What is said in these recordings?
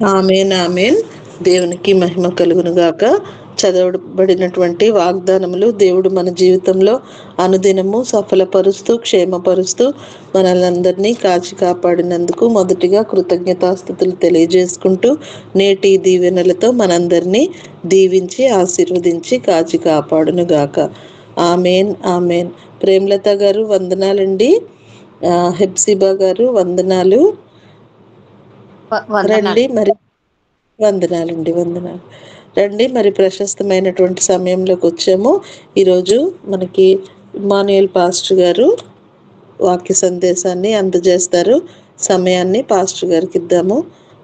ఆమేన్ ఆమేన్. దేవునికి మహిమ కలుగును గాక. చదవబడినటువంటి వాగ్దానములు దేవుడు మన జీవితంలో అనుదినము సఫలపరుస్తూ క్షేమపరుస్తూ మనల్ని కాచి కాపాడినందుకు మొదటిగా కృతజ్ఞతాస్థుతులు తెలియజేసుకుంటూ నేటి దీవెనలతో మనందరినీ దీవించి ఆశీర్వదించి కాచి కాపాడును గాక. ఆమేన్ ఆమేన్. ప్రేమలత గారు వందనాలండి. హెప్సిబా గారు వందనాలు. రండి వందనాలు. మరి. వందనాలు. రండి మరి, ప్రశస్తమైనటువంటి సమయంలోకి వచ్చాము. ఈరోజు మనకి ఇమ్మానుయేల్ పాస్టర్ గారు వాక్య సందేశాన్ని అందజేస్తారు. సమయాన్ని పాస్టర్ గారికి ఇద్దాము.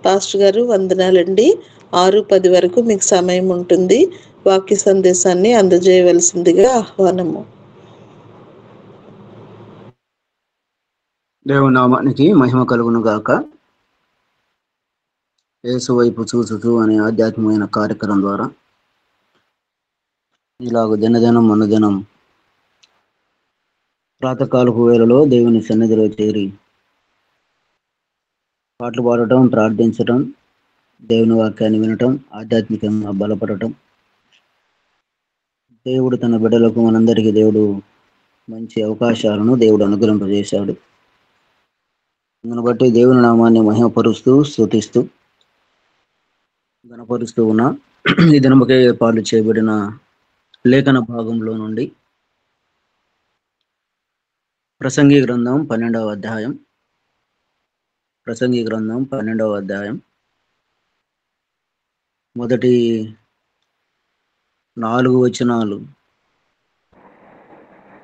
పాస్టర్ గారు వందనాలండి. 6:10 వరకు మీకు సమయం ఉంటుంది. వాక్య సందేశాన్ని అందజేయవలసిందిగా ఆహ్వానము. దేవుని నామానికి మహిమ కలుగును గాక. యేసు వైపు చూచుచు అనే ఆధ్యాత్మికమైన కార్యక్రమం ద్వారా ఇలాగ దినదినం అనుదినం ప్రాతకాలపు వేళలో దేవుని సన్నిధిలో చేరి పాటలు పాడటం, ప్రార్థించటం, దేవుని వాక్యాన్ని వినటం, ఆధ్యాత్మికంగా బలపడటం, దేవుడు తన బిడ్డలకు మనందరికీ దేవుడు మంచి అవకాశాలను దేవుడు అనుగ్రహింపజేశాడు. అందును బట్టి దేవుని నామాన్ని మహిమపరుస్తూ స్తుతిస్తూ గణపరుస్తూ ఉన్న ఈ దినముకే ఏర్పాటు చేయబడిన లేఖన భాగంలో నుండి ప్రసంగి గ్రంథం 12వ అధ్యాయం మొదటి 4 వచనాలు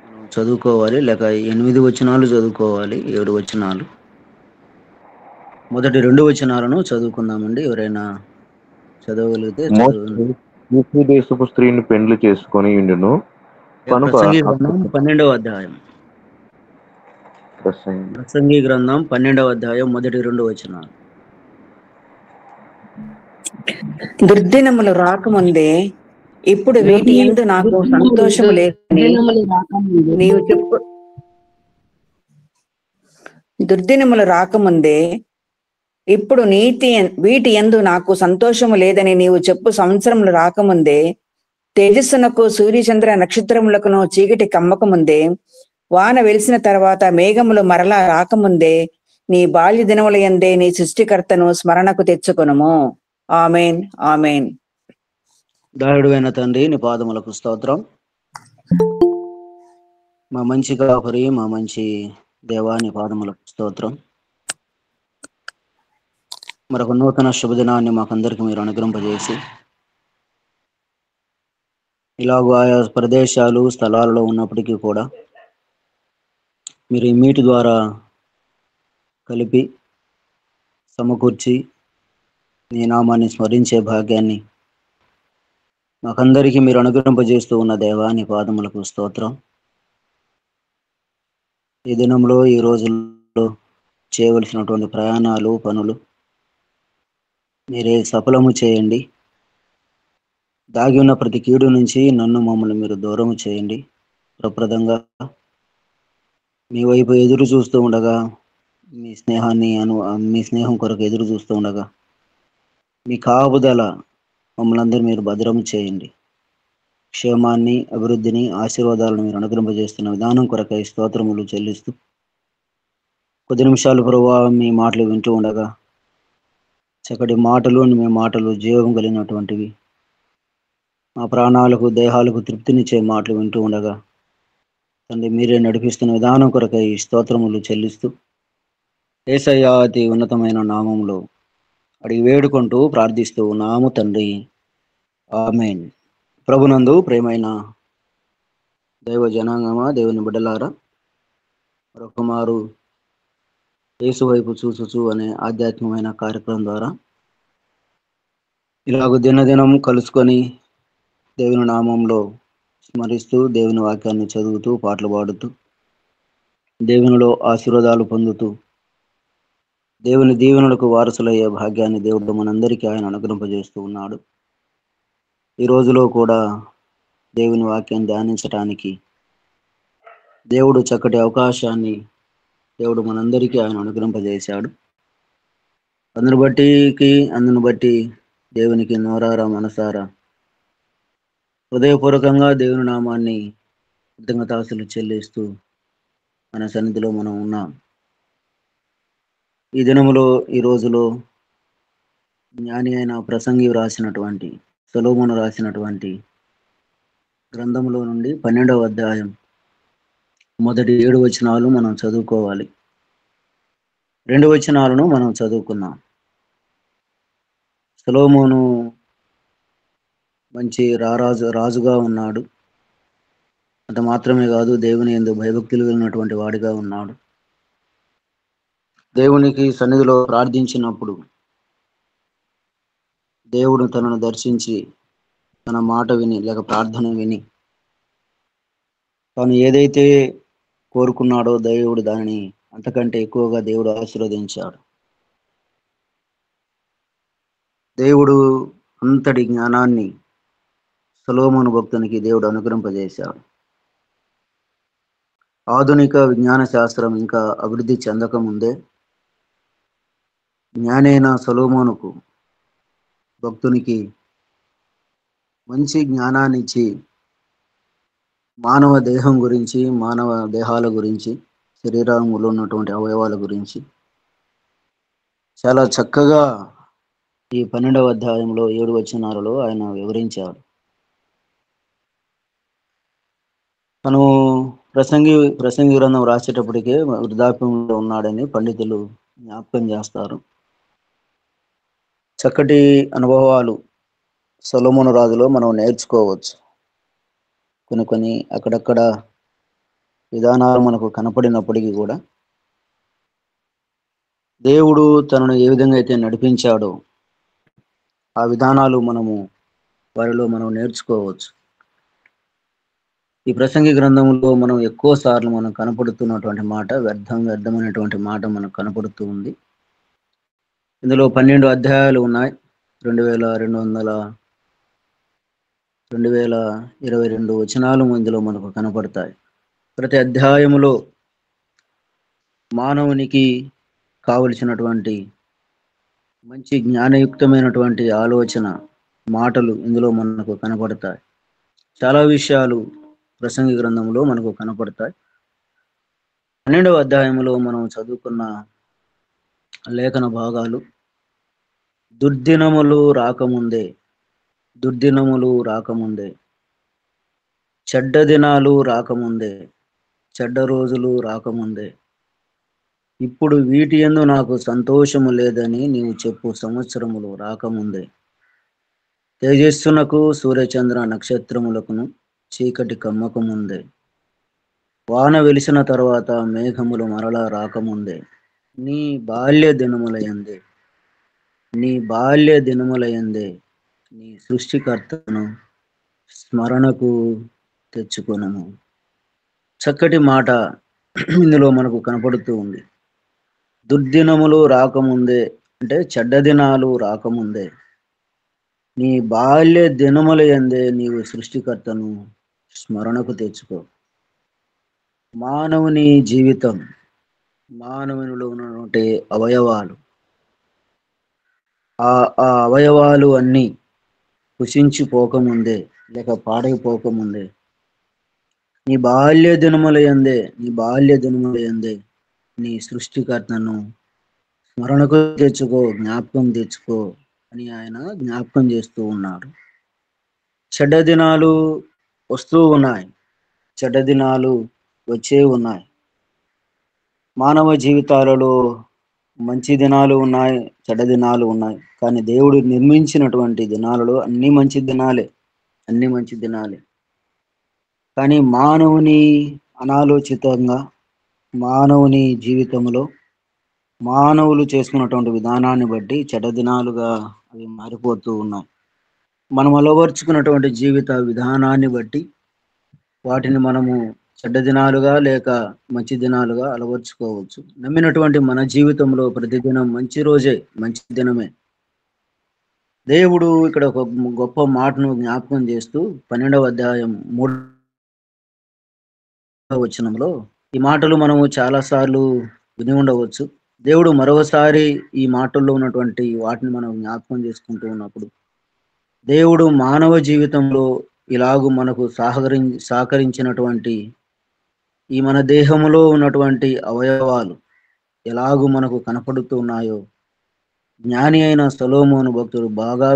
మనం చదువుకోవాలి, లేక 8 వచనాలు చదువుకోవాలి, 7 వచనాలు. మొదటి 2 వచనాలను చదువుకుందామండి. ఎవరైనా చదవగలిగితే చదువు. మోషే దేశపు స్త్రీని పెండ్లి చేసుకొని ఉండును కనుక ప్రసంగి గ్రంథం 12వ అధ్యాయం ప్రసంగి గ్రంథం 12వ అధ్యాయం మొదటి 2 వచనాలు. దుర్దినములు రాకముందే ఇప్పుడు వీటి యందు నాకు సంతోషము లేదని నీవు చెప్పు. దుర్దినములు రాకముందే ఇప్పుడు వీటి యందు నాకు సంతోషము లేదని నీవు చెప్పు సంవత్సరములు రాకముందే, తేజస్సునకు సూర్యచంద్ర నక్షత్రములకును చీకటి కమ్మకముందే, వాన వెలిసిన తర్వాత మేఘములు మరలా రాకముందే, నీ బాల్య దినముల యందే నీ సృష్టికర్తను స్మరణకు తెచ్చుకొనుము. Amen amen. దారుడైన తండ్రి, నీ పాదములకు స్తోత్రం. మా మంచి కాపరి, మా మంచి దేవా, నీ పాదములకు స్తోత్రం. మరొక నూతన శుభదినాన్ని మాకందరికి మీరు అనుగ్రహింపజేసి, ఇలాగూ ఆయా ప్రదేశాలు స్థలాలలో ఉన్నప్పటికీ కూడా మీరు ఈ మీటు ద్వారా కలిపి సమకూర్చి నీ నామాన్ని స్మరించే భాగ్యాన్ని మాకందరికీ మీరు అనుగ్రహింపజేస్తూ ఉన్న దేవా, నీ పాదములకు స్తోత్రం. ఈ దినంలో, ఈ రోజుల్లో చేయవలసినటువంటి ప్రయాణాలు, పనులు మీరే సఫలము చేయండి. దాగి ఉన్న ప్రతి కీడు నుంచి నన్ను, మమ్మల్ని మీరు దూరము చేయండి. ప్రప్రదంగా మీ వైపు ఎదురు చూస్తూ ఉండగా, మీ స్నేహం కొరకు ఎదురు చూస్తూ ఉండగా, మీ కాపుదల మమ్మల్ని అందరూ మీరు భద్రము చేయండి. క్షేమాన్ని, అభివృద్ధిని, ఆశీర్వాదాలను మీరు అనుగ్రహింపజేస్తున్న విధానం కొరకై స్తోత్రములు చెల్లిస్తూ, కొద్ది నిమిషాలు ప్రభువా మీ మాటలు వింటూ ఉండగా, చక్కటి మాటలు, మీ మాటలు జీవం కలిగినటువంటివి, మా ప్రాణాలకు, దేహాలకు తృప్తినిచ్చే మాటలు వింటూ ఉండగా తండ్రి మీరే నడిపిస్తున్న విధానం కొరకై స్తోత్రములు చెల్లిస్తూ, యేసయ్య అతి ఉన్నతమైన నామంలో అడిగి వేడుకుంటూ ప్రార్థిస్తూ నాము తండ్రి, ఆమేన్. ప్రభునందు ప్రేమైన దైవ జనాంగమా, దేవుని బిడ్డలారా, మరొక మారు యేసు వైపు చూచుచు అనే ఆధ్యాత్మికమైన కార్యక్రమం ద్వారా ఇలాగ దినదినం కలుసుకొని దేవుని నామంలో స్మరిస్తూ, దేవుని వాక్యాన్ని చదువుతూ, పాటలు పాడుతూ, దేవునిలో ఆశీర్వాదాలు పొందుతూ, దేవుని దీవెనలకు వారసులయ్యే భాగ్యాన్ని దేవుడు మనందరికీ ఆయన అనుగ్రహింపజేస్తూ ఉన్నాడు. ఈ రోజులో కూడా దేవుని వాక్యాన్ని ధ్యానించడానికి దేవుడు చక్కటి అవకాశాన్ని దేవుడు మనందరికీ ఆయన అనుగ్రహింపజేశాడు. అందును బట్టి దేవునికి నోరారా మనసారా హృదయపూర్వకంగా దేవుని నామాన్ని కృతజ్ఞతాస్తులు చెల్లిస్తూ మన సన్నిధిలో మనం ఉన్నాం. ఈ దినములో ఈ రోజులో జ్ఞాని అయిన ప్రసంగి రాసినటువంటి సొలొమోను రాసినటువంటి గ్రంథంలో నుండి 12వ అధ్యాయం మొదటి 7 వచనాలు మనం చదువుకోవాలి. 2 వచనాలను మనం చదువుకున్నాం. సొలొమోను మంచి రాజుగా ఉన్నాడు. అంత మాత్రమే కాదు, దేవుని యందు భయభక్తులు కలిగినటువంటి వాడిగా ఉన్నాడు. దేవునికి సన్నిధిలో ప్రార్థించినప్పుడు దేవుడు తనను దర్శించి తన మాట విని లేక ప్రార్థన విని తాను ఏదైతే కోరుకున్నాడో దేవుడు దానిని అంతకంటే ఎక్కువగా దేవుడు ఆశీర్వదించాడు. దేవుడు అంతటి జ్ఞానాన్ని సొలొమోను భక్తునికి దేవుడు అనుగ్రహింపజేశాడు. ఆధునిక విజ్ఞాన శాస్త్రం ఇంకా అభివృద్ధి చెందక ముందే జ్ఞానైన సొలొమోనుకు భక్తునికి మంచి జ్ఞానాన్ని ఇచ్చి మానవ దేహం గురించి, మానవ దేహాల గురించి, శరీరంలో ఉన్నటువంటి అవయవాల గురించి చాలా చక్కగా ఈ 12వ అధ్యాయంలో 7 వచనాలలో ఆయన వివరించాడు. తను ప్రసంగి గ్రంథం రాసేటప్పటికే వృద్ధాప్యంలో ఉన్నాడని పండితులు జ్ఞాపకం చేస్తారు. చక్కటి అనుభవాలు సొలొమోను రాజులో మనం నేర్చుకోవచ్చు. కొన్ని అక్కడక్కడ విధానాలు మనకు కనపడినప్పటికీ కూడా దేవుడు తనను ఏ విధంగా అయితే నడిపించాడో ఆ విధానాలు వారిలో మనం నేర్చుకోవచ్చు. ఈ ప్రసంగి గ్రంథంలో మనం ఎక్కువ సార్లు మనం కనపడుతున్నటువంటి మాట వ్యర్థమైనటువంటి మాట మనకు కనపడుతూ ఉంది. ఇందులో 12 అధ్యాయాలు ఉన్నాయి. 2222 వచనాలు ఇందులో మనకు కనపడతాయి. ప్రతి అధ్యాయములో మానవునికి కావలసినటువంటి మంచి జ్ఞానయుక్తమైనటువంటి ఆలోచన మాటలు ఇందులో మనకు కనపడతాయి. చాలా విషయాలు ప్రసంగి గ్రంథంలో మనకు కనపడతాయి. 12వ అధ్యాయంలో మనం చదువుకున్న లేఖన భాగాలు దుర్దినములు రాకముందే, చెడ్డ దినాలు రాకముందే, చెడ్డ రోజులు రాకముందే, ఇప్పుడు వీటి యందు నాకు సంతోషము లేదని నీవు చెప్పు సంవత్సరములు రాకముందే, తేజస్సునకు సూర్యచంద్ర నక్షత్రములకును చీకటి కమ్మకముందే, వాన వెలిసిన తర్వాత మేఘములు మరలా రాకముందే, నీ బాల్య దినములయందే నీ సృష్టికర్తను స్మరణకు తెచ్చుకొనుము. చక్కటి మాట ఇందులో మనకు కనపడుతూ ఉంది. దుర్దినములు రాకముందే అంటే చెడ్డ దినాలు రాకముందే నీ బాల్య దినములయందే నీవు సృష్టికర్తను స్మరణకు తెచ్చుకో. మానవుని జీవితం, మానవునిలో ఉన్నటువంటి అవయవాలు, ఆ అవయవాలు అన్నీ కుషించిపోకముందే లేక పాడైపోకముందే నీ బాల్య దినములయందే నీ సృష్టికర్తను స్మరణకు తెచ్చుకో, జ్ఞాపకం తెచ్చుకో అని ఆయన జ్ఞాపకం చేస్తూ ఉన్నాడు. చెడ్డ దినాలు వస్తూ ఉన్నాయి, చెడ్డ దినాలు వచ్చే ఉన్నాయి. మానవ జీవితాలలో మంచి దినాలు ఉన్నాయి, చెడ్డ దినాలు ఉన్నాయి. కానీ దేవుడు నిర్మించినటువంటి దినాలలో అన్ని మంచి దినాలే. కానీ మానవుని అనాలోచితంగా మానవుని జీవితంలో మానవులు చేసుకున్నటువంటి విధానాన్ని బట్టి చెడ్డ దినాలుగా అవి మారిపోతూ ఉన్నాయి. మనం అలవర్చుకున్నటువంటి జీవిత విధానాన్ని బట్టి వాటిని మనము చెడ్డ దినాలుగా లేక మంచి దినాలుగా అలవర్చుకోవచ్చు. నమ్మినటువంటి మన జీవితంలో ప్రతిదినం మంచి దినమే. దేవుడు ఇక్కడ ఒక గొప్ప మాటను జ్ఞాపకం చేస్తూ 12వ అధ్యాయం 3వ వచనంలో ఈ మాటలు మనము చాలా సార్లు విని ఉండవచ్చు. దేవుడు మరోసారి ఈ మాటల్లో ఉన్నటువంటి వాటిని మనం జ్ఞాపకం చేసుకుంటూ ఉన్నప్పుడు, దేవుడు మానవ జీవితంలో ఇలాగూ మనకు సహకరించినటువంటి ఈ మన దేహములో ఉన్నటువంటి అవయవాలు ఎలాగూ మనకు కనపడుతూ ఉన్నాయో జ్ఞాని అయిన సొలొమోను భక్తుడు బాగా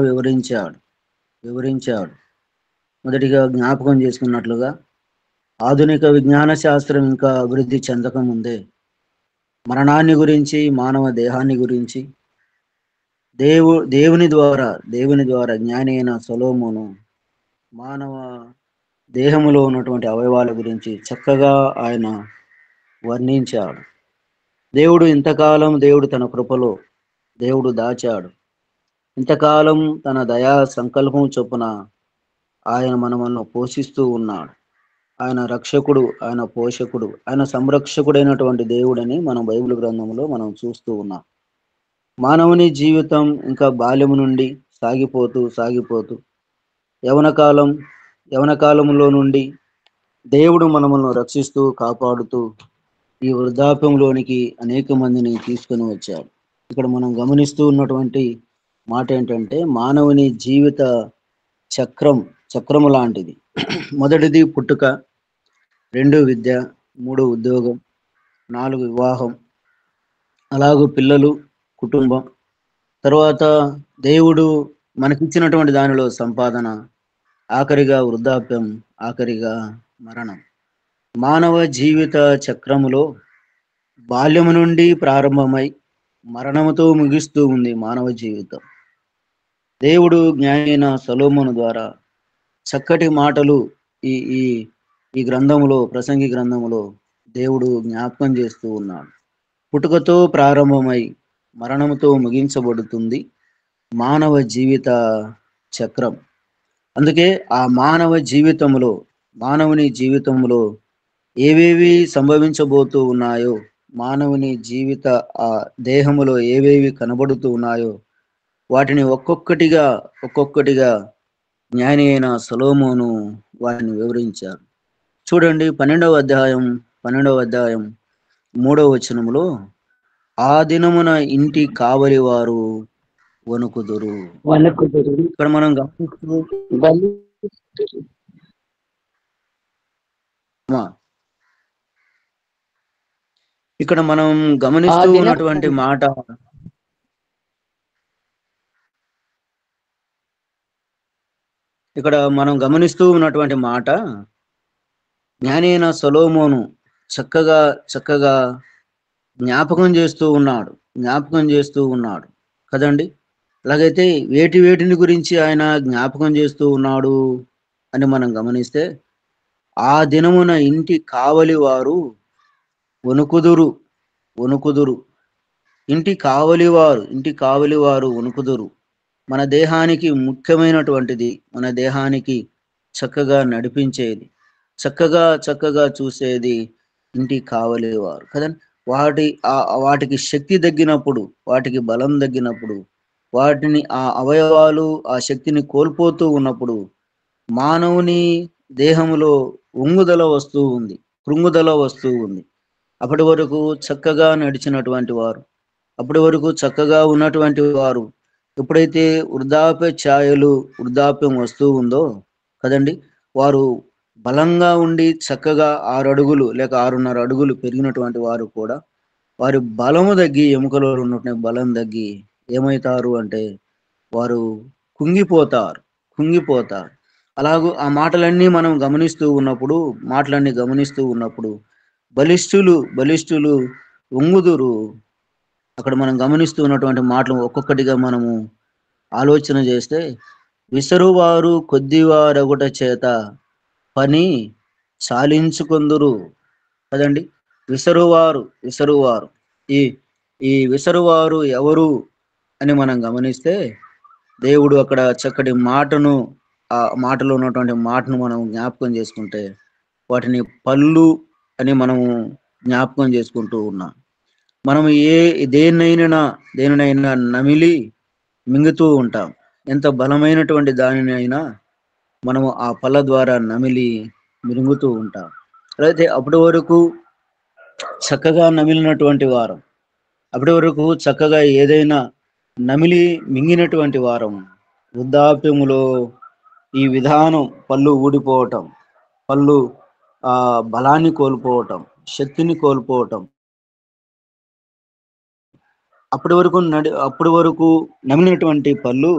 వివరించాడు. మొదటిగా జ్ఞాపకం చేసుకున్నట్లుగా ఆధునిక విజ్ఞాన శాస్త్రం ఇంకా అభివృద్ధి చెందక ముందే మరణాన్ని గురించి, మానవ దేహాన్ని గురించి దేవుని ద్వారా జ్ఞాని అయిన సొలొమోను మానవ దేహములో ఉన్నటువంటి అవయవాల గురించి చక్కగా ఆయన వర్ణించాడు. దేవుడు తన కృపలో దేవుడు దాచాడు. ఇంతకాలం తన దయా సంకల్పం చొప్పున ఆయన మనలను పోషిస్తూ ఉన్నాడు. ఆయన రక్షకుడు, ఆయన పోషకుడు, ఆయన సంరక్షకుడైనటువంటి దేవుడని మనం బైబిల్ గ్రంథంలో మనం చూస్తూ ఉన్నాం. మానవుని జీవితం ఇంకా బాల్యము నుండి సాగిపోతూ యవన కాలంలో నుండి దేవుడు మనములను రక్షిస్తూ కాపాడుతూ ఈ వృద్ధాప్యంలోనికి అనేక మందిని తీసుకొని వచ్చాడు. ఇక్కడ మనం గమనిస్తూ ఉన్నటువంటి మాట ఏంటంటే, మానవుని జీవిత చక్రము లాంటిది. మొదటిది పుట్టుక, 2 విద్య, 3 ఉద్యోగం, 4 వివాహం, అలాగూ పిల్లలు, కుటుంబం, తర్వాత దేవుడు మనకిచ్చినటువంటి దానిలో సంపాదన, ఆఖరిగా వృద్ధాప్యం, ఆఖరిగా మరణం. మానవ జీవిత చక్రములో బాల్యము నుండి ప్రారంభమై మరణముతో ముగిస్తూ ఉంది మానవ జీవితం. దేవుడు జ్ఞాని అయిన సొలొమోను ద్వారా చక్కటి మాటలు ఈ ఈ ఈ గ్రంథములో, ప్రసంగి గ్రంథములో దేవుడు జ్ఞాపకం చేస్తూ ఉన్నాడు. పుట్టుకతో ప్రారంభమై మరణముతో ముగించబడుతుంది మానవ జీవిత చక్రం. అందుకే ఆ మానవుని జీవితంలో ఏవేవి సంభవించబోతూ ఉన్నాయో, మానవుని జీవిత ఆ దేహములో ఏవేవి కనబడుతూ ఉన్నాయో వాటిని ఒక్కొక్కటిగా జ్ఞాని అయిన సొలొమోను వాటిని వివరించారు. చూడండి, 12వ అధ్యాయం 3వ వచనములో, ఆ దినమున ఇంటి కావలి వారు వణుకుదురు. ఇక్కడ మనం గమనిస్తూ ఉన్నటువంటి మాట, జ్ఞాని అయిన సొలొమోను చక్కగా జ్ఞాపకం చేస్తూ ఉన్నాడు కదండి. అలాగైతే వేటిని గురించి ఆయన జ్ఞాపకం చేస్తూ ఉన్నాడు అని మనం గమనిస్తే, ఆ దినమున ఇంటి కావలి వారు వణుకుదురు. ఇంటి కావలి వారు వణుకుదురు. మన దేహానికి ముఖ్యమైనటువంటిది, మన దేహానికి చక్కగా నడిపించేది, చక్కగా చూసేది ఇంటి కావలి వారు కదండి. వాటికి శక్తి తగ్గినప్పుడు, వాటికి బలం తగ్గినప్పుడు, వాటిని ఆ అవయవాలు ఆ శక్తిని కోల్పోతూ ఉన్నప్పుడు మానవుని దేహములో కృంగుదల వస్తూ ఉంది. అప్పటి వరకు చక్కగా నడిచినటువంటి వారు, అప్పటి వరకు చక్కగా ఉన్నటువంటి వారు ఎప్పుడైతే వృద్ధాప్యం వస్తూ ఉందో కదండి, వారు బలంగా ఉండి చక్కగా 6 అడుగులు లేక 6.5 అడుగులు పెరిగినటువంటి వారు కూడా వారి బలము తగ్గి, ఎముకలో ఉన్నటువంటి బలం తగ్గి ఏమవుతారు అంటే వారు కుంగిపోతారు. అలాగూ ఆ మాటలన్నీ గమనిస్తూ ఉన్నప్పుడు బలిష్ఠులు వంగుదురు. అక్కడ మనం గమనిస్తూ ఉన్నటువంటి మాటలు ఒక్కొక్కటిగా మనము ఆలోచన చేస్తే, విసరువారు కొద్దివారొకట చేత పని సాలించుకొందురు కదండి. విసరువారు ఈ విసరువారు ఎవరు అని మనం గమనిస్తే, దేవుడు అక్కడ చక్కటి ఆ మాటలో ఉన్నటువంటి మాటను మనం జ్ఞాపకం చేసుకుంటే, వాటిని పళ్ళు అని మనము జ్ఞాపకం చేసుకుంటూ ఉన్నాం. మనము దేనినైనా నమిలి మింగుతూ ఉంటాం. ఎంత బలమైనటువంటి దానినైనా మనము ఆ పళ్ళ ద్వారా నమిలి మింగుతూ ఉంటాం. అయితే అప్పటి వరకు చక్కగా నమిలినటువంటి వారు, అప్పటి వరకు చక్కగా ఏదైనా నమిలి మింగినటువంటి వారం. వృద్ధాప్యములో ఈ విధానం పళ్ళు ఊడిపోవటం, పళ్ళు బలాన్ని కోల్పోవటం, శక్తిని కోల్పోవటం, అప్పటి వరకు నమిలినటువంటి పళ్ళు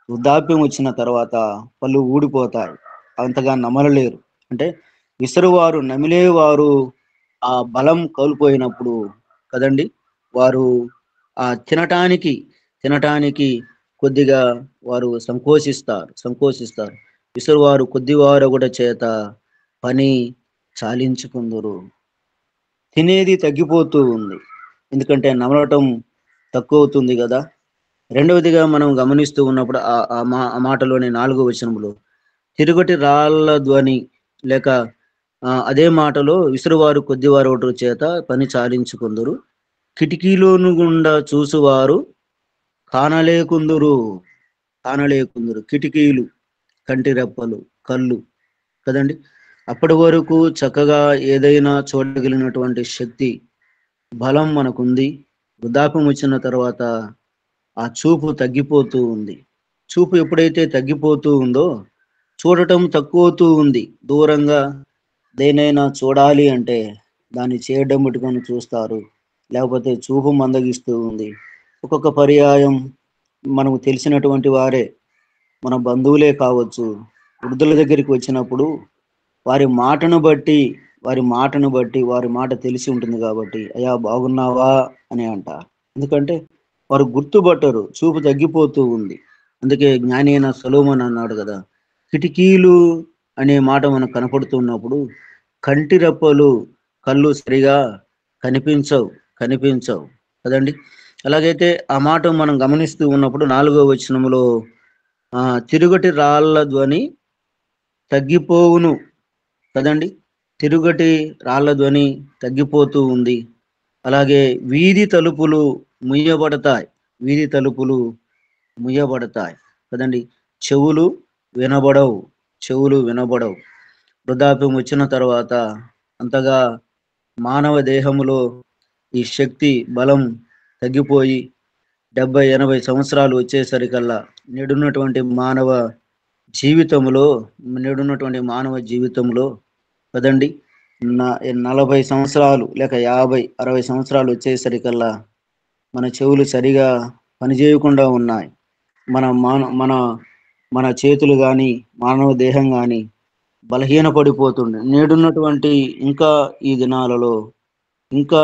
వృద్ధాప్యం వచ్చిన తర్వాత పళ్ళు ఊడిపోతాయి, అంతగా నమలలేరు. అంటే విసరువారు నమిలేవారు ఆ బలం కోల్పోయినప్పుడు కదండి వారు ఆ తినటానికి కొద్దిగా వారు సంకోచిస్తారు. విసరువారు కొద్దివారు కూడా చేత పని చాలించుకుందరు. తినేది తగ్గిపోతూ ఉంది, ఎందుకంటే నమలటం తక్కువ అవుతుంది కదా. రెండవదిగా మనం గమనిస్తూ ఉన్నప్పుడు ఆ మాటలోని 4వ వచనంలో తిరుగటి రాళ్ళ ధ్వని, లేక అదే మాటలో విసురువారు కొద్దివారు ఒకటి చేత పని చాలించుకుందరు, కిటికీలోను గుండా చూసువారు కానలేకుందురు. కిటికీలు, కంటి రెప్పలు, కళ్ళు కదండి. అప్పటి వరకు చక్కగా ఏదైనా చూడగలిగినటువంటి శక్తి, బలం మనకుంది. వృద్ధాప్యం వచ్చిన తర్వాత ఆ చూపు తగ్గిపోతూ ఉంది. చూపు ఎప్పుడైతే తగ్గిపోతూ ఉందో చూడటం తక్కువవుతూ ఉంది. దూరంగా దేనైనా చూడాలి అంటే దాన్ని చేయడం పెట్టుకొని చూస్తారు, లేకపోతే చూపు మందగిస్తూ ఉంది. ఒక్కొక్క పర్యాయం మనకు తెలిసినటువంటి వారే, మన బంధువులే కావచ్చు, వృద్ధుల దగ్గరికి వచ్చినప్పుడు వారి మాటను బట్టి వారి మాట తెలిసి ఉంటుంది కాబట్టి అయ్యా బాగున్నావా అని అంటారు. ఎందుకంటే వారు గుర్తుపట్టరు, చూపు తగ్గిపోతూ ఉంది. అందుకే జ్ఞాని అయిన సొలొమోను అన్నాడు కదా, కిటికీలు అనే మాట మనకు కనపడుతున్నప్పుడు కంటి రెప్పలు, కళ్ళు సరిగా కనిపించవు కదండి. అలాగైతే ఆ మాట మనం గమనిస్తూ ఉన్నప్పుడు 4వ వచనంలో తిరుగటి రాళ్ళ ధ్వని తగ్గిపోవును కదండి. తిరుగటి రాళ్ళ ధ్వని తగ్గిపోతూ ఉంది. అలాగే వీధి తలుపులు ముయ్యబడతాయి కదండి. చెవులు వినబడవు. వృద్ధాప్యం వచ్చిన తర్వాత అంతగా మానవ దేహములో ఈ శక్తి, బలం తగ్గిపోయి 70-80 సంవత్సరాలు వచ్చేసరికల్లా నేడున్నటువంటి మానవ జీవితంలో కదండి 40 సంవత్సరాలు లేక 50-60 సంవత్సరాలు వచ్చేసరికల్లా మన చెవులు సరిగా పనిచేయకుండా ఉన్నాయి. మన చేతులు కానీ, మానవ దేహం కానీ బలహీన పడిపోతుంది. నేడున్నటువంటి ఈ దినాలలో ఇంకా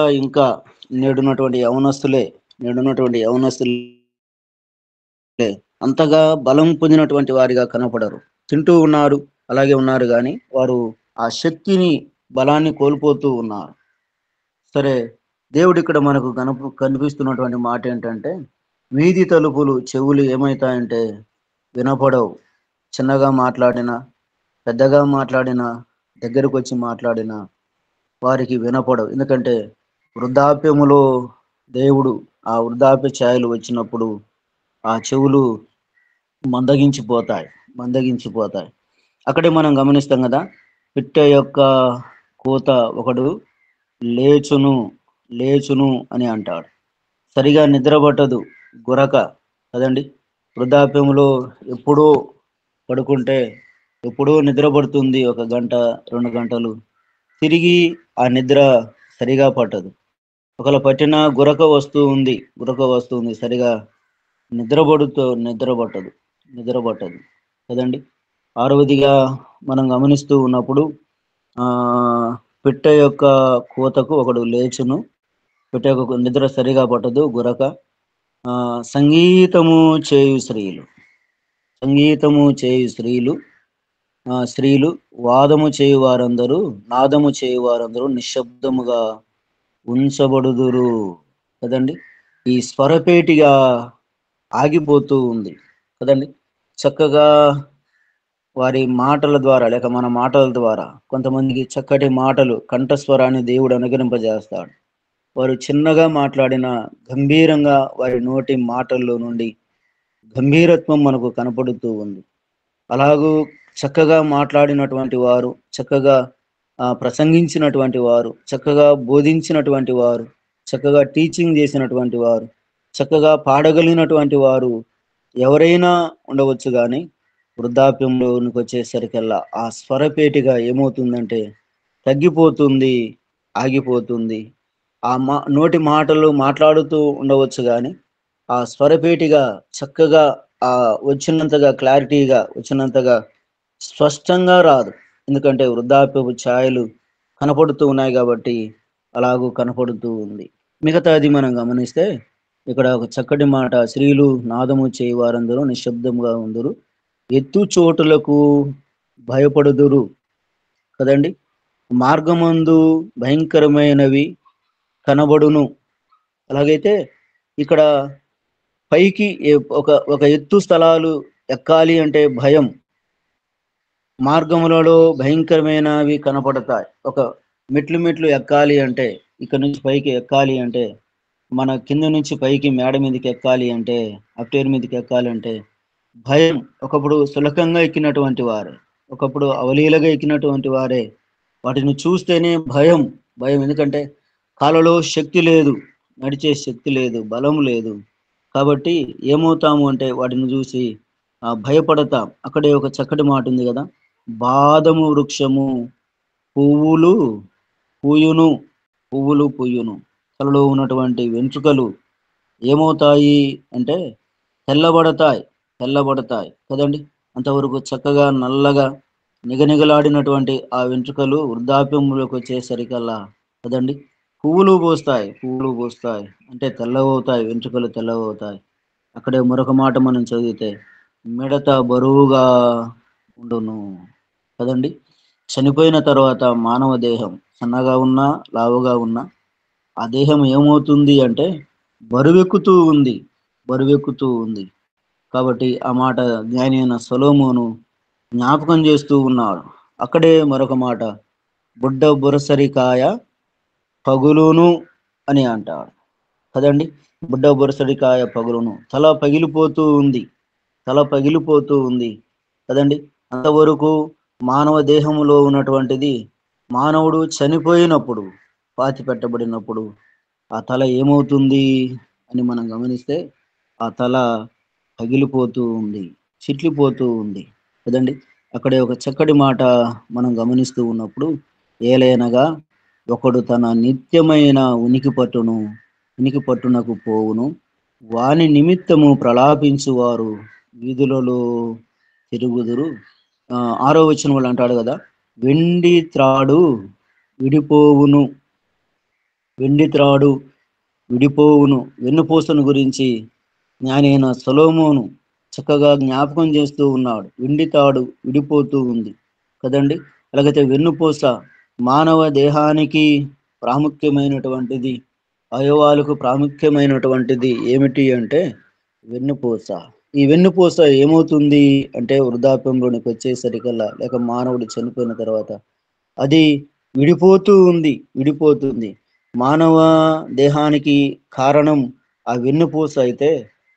నేడున్నటువంటి యవనస్తులే అంతగా బలం పొందినటువంటి వారిగా కనపడరు. తింటూ ఉన్నారు, అలాగే ఉన్నారు, కానీ వారు ఆ శక్తిని, బలాన్ని కోల్పోతూ ఉన్నారు. సరే, దేవుడు ఇక్కడ మనకు కనిపిస్తున్నటువంటి మాట ఏంటంటే, వీధి తలుపులు, చెవులు ఏమవుతాయంటే వినపడవు. చిన్నగా మాట్లాడినా, పెద్దగా మాట్లాడినా, దగ్గరకు వచ్చి మాట్లాడినా వారికి వినపడవు. ఎందుకంటే వృద్ధాప్యములో దేవుడు ఆ వృద్ధాప్య ఛాయలు వచ్చినప్పుడు ఆ చెవులు మందగించిపోతాయి. అక్కడే మనం గమనిస్తాం కదా, పిట్ట యొక్క కూత ఒకడు లేచును అని అంటాడు. సరిగా నిద్రపట్టదు గురక కదండి. వృద్ధాప్యంలో ఎప్పుడో పడుకుంటే ఎప్పుడో నిద్రపడుతుంది, 1 గంట 2 గంటలు, తిరిగి ఆ నిద్ర సరిగా పట్టదు. ఒకవేళ పట్టినా గురక వస్తుంది, సరిగా నిద్రపట్టదు కదండి. 6వదిగా మనం గమనిస్తూ ఉన్నప్పుడు పిట్ట యొక్క కూతకు ఒకడు లేచును, పిట్ట యొక్క నిద్ర సరిగా పట్టదు గురక. సంగీతము చేయు స్త్రీలు, స్త్రీలు నాదము చేయు వారందరూ నిశ్శబ్దముగా ఉంచబడుదురు కదండి. ఈ స్వరపేటిగా ఆగిపోతూ ఉంది కదండి. చక్కగా వారి మాటల ద్వారా, లేక మన మాటల ద్వారా కొంతమందికి చక్కటి మాటలు, కంఠస్వరాన్ని దేవుడు అనుగ్రహింపజేస్తాడు. వారు చిన్నగా మాట్లాడిన గంభీరంగా వారి నోటి మాటల్లో నుండి గంభీరత్వం మనకు కనపడుతూ ఉంది. అలాగూ చక్కగా మాట్లాడినటువంటి వారు, చక్కగా ప్రసంగించినటువంటి వారు, చక్కగా బోధించినటువంటి వారు, చక్కగా టీచింగ్ చేసినటువంటి వారు, చక్కగా పాడగలిగినటువంటి వారు ఎవరైనా ఉండవచ్చు, కానీ వృద్ధాప్యంలోనికి వచ్చేసరికల్లా ఆ స్వరపేటిగా ఏమవుతుందంటే తగ్గిపోతుంది, ఆగిపోతుంది. నోటి మాటలు మాట్లాడుతూ ఉండవచ్చు, కానీ ఆ స్వరపేటిగా చక్కగా ఆ వచ్చినంతగా క్లారిటీగా వచ్చినంతగా స్పష్టంగా రాదు. ఎందుకంటే వృద్ధాప్యపు ఛాయలు కనపడుతూ ఉన్నాయి కాబట్టి అలాగూ కనపడుతూ ఉంది. మిగతాది మనం గమనిస్తే ఇక్కడ ఒక చక్కటి మాట, స్త్రీలు నాదము చేయి వారందరూ నిశ్శబ్దంగా ఉందరు, ఎత్తు చోటులకు భయపడుదురు కదండి. మార్గమందు భయంకరమైనవి కనబడును. అలాగైతే ఇక్కడ పైకి ఒక ఒక ఎత్తు స్థలాలు ఎక్కాలి అంటే భయం, మార్గములలో భయంకరమైనవి కనపడతాయి. ఒక మెట్లు ఎక్కాలి అంటే, ఇక్కడ నుంచి పైకి ఎక్కాలి అంటే, మన కింద నుంచి పైకి మేడ మీదకి ఎక్కాలి అంటే, అప్టేర్ మీదకి ఎక్కాలి అంటే భయం. ఒకప్పుడు సులకంగా ఎక్కినటువంటి వారే, ఒకప్పుడు అవలీలగా ఎక్కినటువంటి వారే వాటిని చూస్తేనే భయం. ఎందుకంటే కాళ్ళలో శక్తి లేదు, నడిచే శక్తి లేదు, బలం లేదు. కాబట్టి ఏమవుతాము అంటే వాటిని చూసి భయపడతాం. అక్కడే ఒక చక్కటి మాట ఉంది కదా, బాదము వృక్షము పువ్వులు పూయును, తలలో ఉన్నటువంటి వెంట్రుకలు ఏమవుతాయి అంటే తెల్లబడతాయి కదండి. అంతవరకు చక్కగా నల్లగా నిగనిగలాడినటువంటి ఆ వెంట్రుకలు వృద్ధాప్యంలోకి వచ్చేసరికల్లా కదండి పువ్వులు పూస్తాయి అంటే తెల్లవవుతాయి, వెంట్రుకలు తెల్లవవుతాయి. అక్కడే మరొక మాట మనం చదివితే మిడత బరువుగా ఉండును కదండి. చనిపోయిన తర్వాత మానవ దేహం సన్నగా ఉన్నా లావుగా ఉన్నా ఆ దేహం ఏమవుతుంది అంటే బరువెక్కుతూ ఉంది. కాబట్టి ఆ మాట జ్ఞాని అయిన సొలొమోను జ్ఞాపకం చేస్తూ ఉన్నాడు. అక్కడే మరొక మాట, బుడ్డ బురసరికాయ పగులును అని అంటాడు కదండి. బుడ్డ బురసరికాయ పగులును, తల పగిలిపోతూ ఉంది కదండి. అంతవరకు మానవ దేహములో ఉన్నటువంటిది, మానవుడు చనిపోయినప్పుడు పాతి పెట్టబడినప్పుడు ఆ తల ఏమవుతుంది అని మనం గమనిస్తే ఆ తల పగిలిపోతూ ఉంది, చిట్లిపోతూ ఉంది కదండి. అక్కడే ఒక చక్కటి మాట మనం గమనిస్తూ ఉన్నప్పుడు, ఏలైనగా ఒకడు తన నిత్యమైన ఉనికి పట్టునకు పోవును, వాని నిమిత్తము ప్రలాపించువారు వీధులలో తిరుగుదురు. 6వ వచనం వాళ్ళు అంటాడు కదా, వెండి త్రాడు విడిపోవును, వెన్నుపూసను గురించి జ్ఞాని అయిన సొలొమోను చక్కగా జ్ఞాపకం చేస్తూ ఉన్నాడు. వెండి తాడు విడిపోతూ ఉంది కదండి. అలాగైతే వెన్నుపూస మానవ దేహానికి ప్రాముఖ్యమైనటువంటిది, అవయవాలకు ప్రాముఖ్యమైనటువంటిది ఏమిటి అంటే వెన్నుపూస. ఈ వెన్నుపూస ఏమవుతుంది అంటే వృద్ధాప్యంలోనికి వచ్చేసరికల్లా, లేక మానవుడు చనిపోయిన తర్వాత అది విడిపోతుంది. మానవ దేహానికి కారణం ఆ వెన్నుపూస అయితే,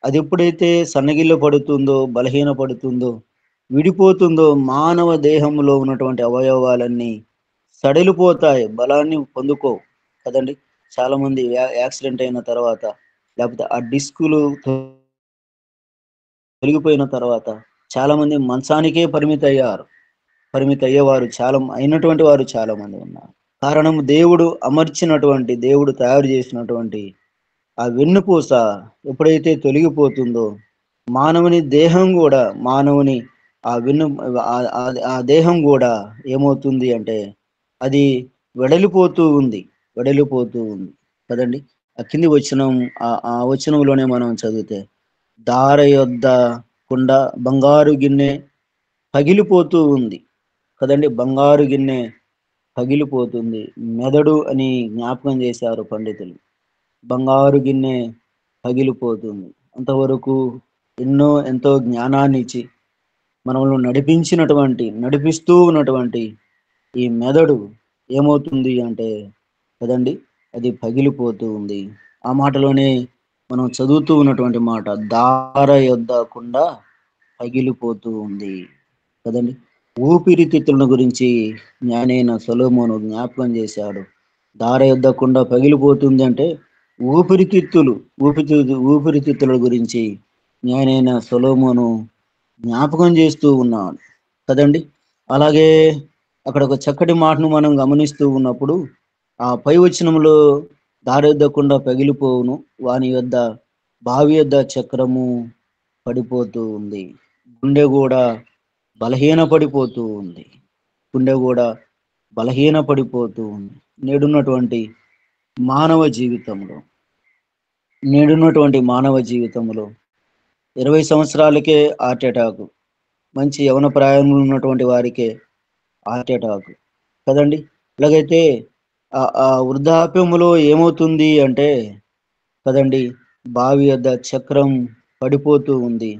అది ఎప్పుడైతే సన్నగిల్ల పడుతుందో, బలహీన పడుతుందో, విడిపోతుందో, మానవ దేహంలో ఉన్నటువంటి అవయవాలన్నీ సడలిపోతాయి, బలాన్ని పొందుకో కదండి. చాలా మంది యాక్సిడెంట్ అయిన తర్వాత, లేకపోతే ఆ డిస్కులు తొలగిపోయిన తర్వాత చాలా మంది మంచానికే పరిమిత అయ్యేవారు అయినటువంటి వారు చాలా మంది ఉన్నారు. కారణం దేవుడు తయారు చేసినటువంటి ఆ వెన్నుపూస ఎప్పుడైతే తొలగిపోతుందో, మానవుని ఆ దేహం కూడా ఏమవుతుంది అంటే అది వెడలిపోతూ ఉంది కదండి. ఆ కింది వచనం, ఆ వచనంలోనే మనం చదివితే, దార యొద్ద కుండ బంగారు గిన్నె పగిలిపోతూ ఉంది కదండి. బంగారు గిన్నె పగిలిపోతుంది, మెదడు అని జ్ఞాపకం చేశారు పండితులు. బంగారు గిన్నె పగిలిపోతుంది. అంతవరకు ఎంతో జ్ఞానాన్ని ఇచ్చి మనల్ని నడిపిస్తూ ఉన్నటువంటి ఈ మెదడు ఏమవుతుంది అంటే కదండి అది పగిలిపోతూ ఉంది. ఆ మాటలోనే మనం చదువుతూ ఉన్నటువంటి మాట, దార యొద్దకుండా పగిలిపోతూ ఉంది కదండి. ఊపిరితిత్తులను గురించి జ్ఞానైన సొలొమోను జ్ఞాపకం చేశాడు. దార యొద్దకుండా పగిలిపోతుంది అంటే ఊపిరితిత్తులు ఊపిరితిత్తుల గురించి జ్ఞానైన సొలొమోను జ్ఞాపకం చేస్తూ ఉన్నాడు కదండి. అలాగే అక్కడ ఒక చక్కటి మాటను మనం గమనిస్తూ ఉన్నప్పుడు ఆ పై వచనంలో దారెద్దకుండా పగిలిపోవును, వాని యొద్ద బావి యొద్ద చక్రము పడిపోతూ ఉంది, గుండె కూడా బలహీన పడిపోతూ ఉంది, గుండె కూడా బలహీన పడిపోతూ ఉంది. నేడున్నటువంటి మానవ జీవితంలో మానవ జీవితంలో 20 సంవత్సరాలకే హార్ట్ అటాక్, మంచి యవన ప్రాయంలో ఉన్నటువంటి వారికే హార్ట్ అటాక్ కదండి. అలాగైతే ఆ వృద్ధాప్యములో ఏమవుతుంది అంటే కదండి, బావి వద్ద చక్రం పడిపోతూ ఉంది,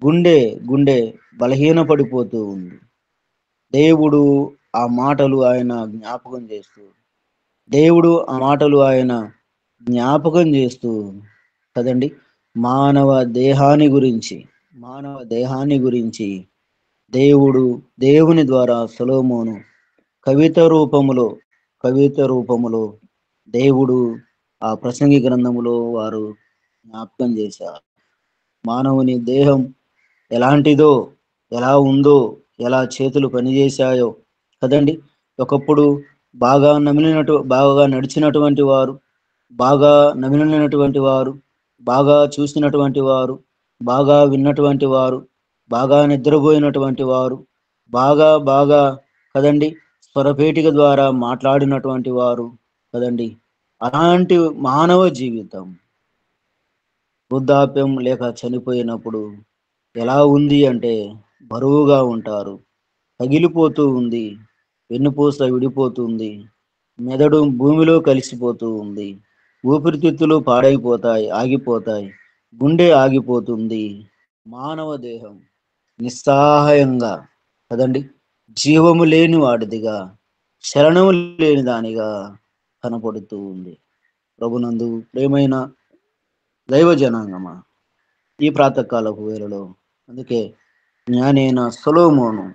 గుండె గుండె బలహీన పడిపోతూ ఉంది. దేవుడు ఆ మాటలు ఆయన జ్ఞాపకం చేస్తూ దేవుడు ఆ మాటలు ఆయన జ్ఞాపకం చేస్తూ కదండి, మానవ దేహాన్ని గురించి దేవుని ద్వారా సొలొమోను కవిత రూపములో దేవుడు ఆ ప్రసంగి గ్రంథములో వారు జ్ఞాపకం చేశారు. మానవుని దేహం ఎలాంటిదో, ఎలా ఉందో, ఎలా చేతులు పనిచేశాయో కదండి. ఒకప్పుడు బాగా నడిచినటువంటి వారు, బాగా నమిలినటువంటి వారు, బాగా చూసినటువంటి వారు, బాగా విన్నటువంటి వారు, బాగా నిద్రపోయినటువంటి వారు, బాగా కదండి స్వరపేటిక ద్వారా మాట్లాడినటువంటి వారు కదండి. అలాంటి మానవ జీవితం వృద్ధాప్యం లేక చనిపోయినప్పుడు ఎలా ఉంది అంటే బరువుగా ఉంటారు, పగిలిపోతూ ఉంది, వెన్నుపూస విడిపోతుంది, మెదడు భూమిలో కలిసిపోతూ ఉంది, ఊపిరితిత్తులు ఆగిపోతాయి, గుండె ఆగిపోతుంది, మానవ దేహం నిస్సహాయంగా కదండి, జీవము లేని వాడిదిగా, శరణము లేని దానిగా కనపడుతూ ఉంది. ప్రభునందు ప్రేమైన దైవ జనాంగమా, ఈ ప్రాతకాలపు వేళలో అందుకే జ్ఞానైన సొలొమోను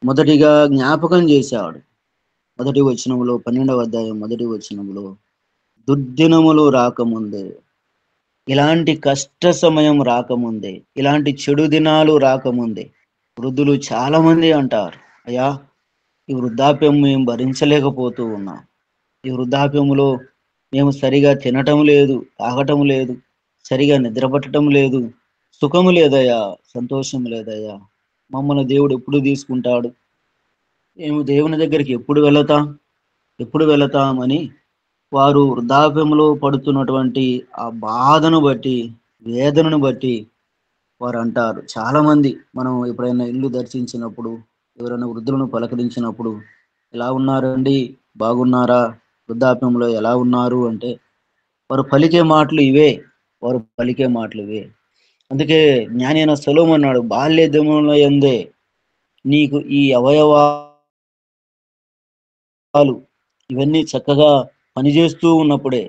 మొదటిగా జ్ఞాపకం చేశాడు. మొదటి వచనంలో 12వ అధ్యాయం మొదటి వచనంలో, దుర్దినములు రాకముందే, ఇలాంటి కష్ట సమయం రాకముందే, ఇలాంటి చెడు దినాలు రాకముందే వృద్ధులు చాలా మంది అంటారు, అయ్యా ఈ వృద్ధాప్యం మేము భరించలేకపోతూ ఉన్నాం, ఈ వృద్ధాప్యములో మేము సరిగా తినటం లేదు, తాగటం లేదు, సరిగా నిద్రపట్టడం లేదు, సుఖము లేదయ్యా, సంతోషం లేదయ్యా, మమ్మల్ని దేవుడు ఎప్పుడు తీసుకుంటాడు, మేము దేవుని దగ్గరికి ఎప్పుడు వెళతామని వారు వృద్ధాప్యంలో పడుతున్నటువంటి ఆ బాధను బట్టి, వేదనను బట్టి వారు అంటారు. చాలా మంది మనం ఎప్పుడైనా ఇల్లు దర్శించినప్పుడు, ఎవరైనా వృద్ధులను పలకరించినప్పుడు, ఎలా ఉన్నారండి, బాగున్నారా, వృద్ధాప్యంలో ఎలా ఉన్నారు అంటే వారు పలికే మాటలు ఇవే. అందుకే జ్ఞానైన సొలొమోను అన్నాడు, బాల్య దినముల యందే నీకు ఈ అవయవాలు ఇవన్నీ చక్కగా పనిచేస్తూ ఉన్నప్పుడే,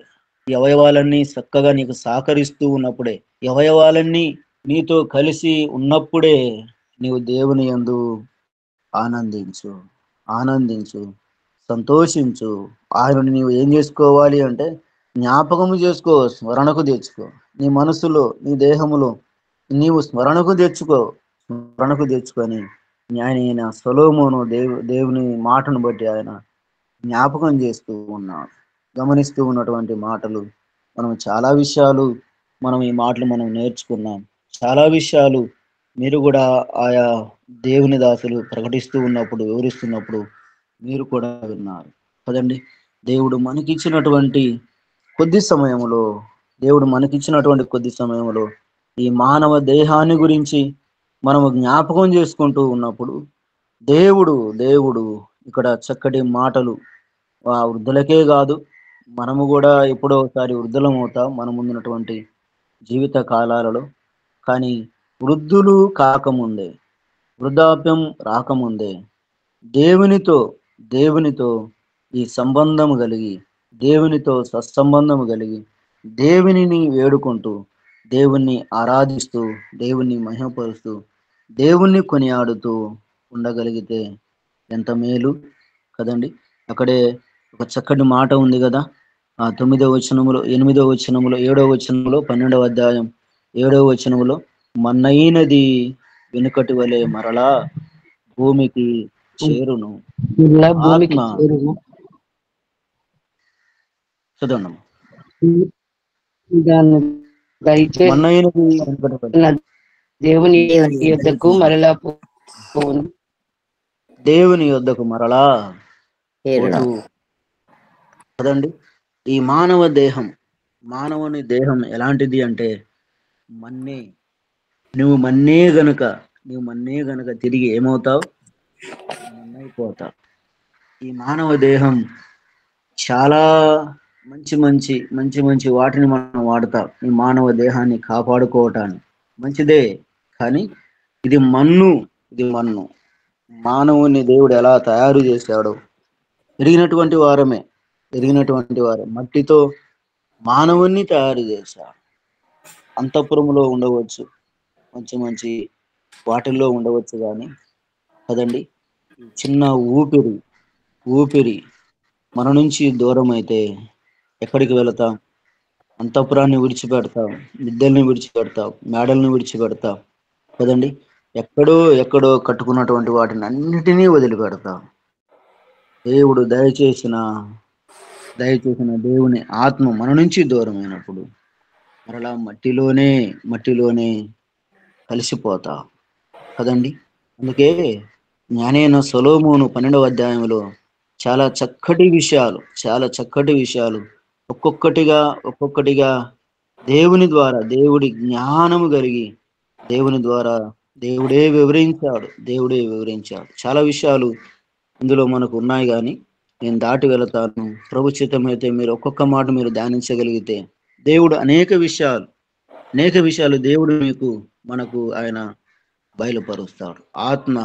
ఈ అవయవాలన్నీ చక్కగా నీకు సహకరిస్తూ ఉన్నప్పుడే, ఈ అవయవాలన్నీ నీతో కలిసి ఉన్నప్పుడే నీవు దేవుని యందు ఆనందించు, సంతోషించు. ఆయనను నీవు ఏం చేసుకోవాలి అంటే జ్ఞాపకము చేసుకో, స్మరణకు తెచ్చుకో, నీ మనసులో నీ దేహములో నీవు స్మరణకు తెచ్చుకొని జ్ఞానైన సొలొమోను దేవుని మాటను బట్టి ఆయన జ్ఞాపకం చేస్తూ ఉన్నాడు. గమనిస్తూ ఉన్నటువంటి మాటలు మనం చాలా విషయాలు ఈ మాటలు మనం నేర్చుకున్నాం. చాలా విషయాలు మీరు కూడా ఆయా దేవుని దాసులు ప్రకటిస్తూ ఉన్నప్పుడు, వివరిస్తున్నప్పుడు మీరు కూడా విన్నారు కదండి. దేవుడు మనకిచ్చినటువంటి కొద్ది సమయంలో ఈ మానవ దేహాన్ని గురించి మనము జ్ఞాపకం చేసుకుంటూ ఉన్నప్పుడు దేవుడు ఇక్కడ చక్కటి మాటలు ఆ వృద్ధులకే కాదు, మనము కూడా ఎప్పుడో ఒకసారి వృద్ధులం అవుతాం మన ముందున్నటువంటి జీవిత కాలాలలో. కానీ వృద్ధులు కాకముందే, వృద్ధాప్యం రాకముందే దేవునితో ఈ సంబంధము కలిగి, దేవునితో సత్సంబంధము కలిగి, దేవునిని వేడుకుంటూ, దేవుణ్ణి ఆరాధిస్తూ, దేవుణ్ణి మహిమపరుస్తూ, దేవుణ్ణి కొనియాడుతూ ఉండగలిగితే ఎంత మేలు కదండి. అక్కడే ఒక చక్కటి మాట ఉంది కదా, 9వ వచనములో 8వ వచనములో 7వ వచనములో 12వ అధ్యాయం 7వ వచనములో మన్నైనది వెనుకటి వలె మరలా భూమికి చేరును. ఇలా ఆత్మ భూమికి చేరును. చదవండి. దాన్ని దయచేసి మన్నైనది వెనుకటి వలె దేవుని యొద్దకు మరలా పోవును. దేవుని యొద్దకు మరలా పోతూ కదండి. ఈ మానవుని దేహం ఎలాంటిది అంటే మన్నే. నువ్వు మన్నే గనుక తిరిగి ఏమవుతావు? మన్నైపోతావు. ఈ మానవ దేహం చాలా మంచి వాటిని మనం వాడతాం ఈ మానవ దేహాన్ని కాపాడుకోవటానికి. మంచిదే, కానీ ఇది మన్ను. మానవుని దేవుడు ఎలా తయారు చేశాడో ఎరిగినటువంటి వారే మట్టితో మానవుణ్ణి తయారు చేశాడు. అంతఃపురములో ఉండవచ్చు, మంచి వాటిల్లో ఉండవచ్చు, కానీ కదండి చిన్న ఊపిరి మన నుంచి దూరం అయితే ఎక్కడికి వెళతాం? అంతఃపురాన్ని విడిచిపెడతాం, మిద్దెల్ని విడిచిపెడతాం, మేడల్ని విడిచిపెడతాం కదండి. ఎక్కడో కట్టుకున్నటువంటి వాటిని అన్నిటినీ వదిలిపెడతాం. దేవుడు దయచేసిన దేవుని ఆత్మ మన నుంచి దూరమైనప్పుడు మరలా మట్టిలోనే కలిసిపోతాం కదండి. అందుకే జ్ఞానైన సొలొమోను 12వ అధ్యాయంలో చాలా చక్కటి విషయాలు ఒక్కొక్కటిగా దేవుడి జ్ఞానము కలిగి దేవుడే వివరించాడు. చాలా విషయాలు ఇందులో మనకు ఉన్నాయి, కానీ నేను దాటి వెళతాను. ప్రభు చిత్తమైతే మీరు ఒక్కొక్క మాట మీరు ధ్యానించగలిగితే దేవుడు అనేక విషయాలు దేవుడు మనకు ఆయన బయలుపరుస్తాడు. ఆత్మ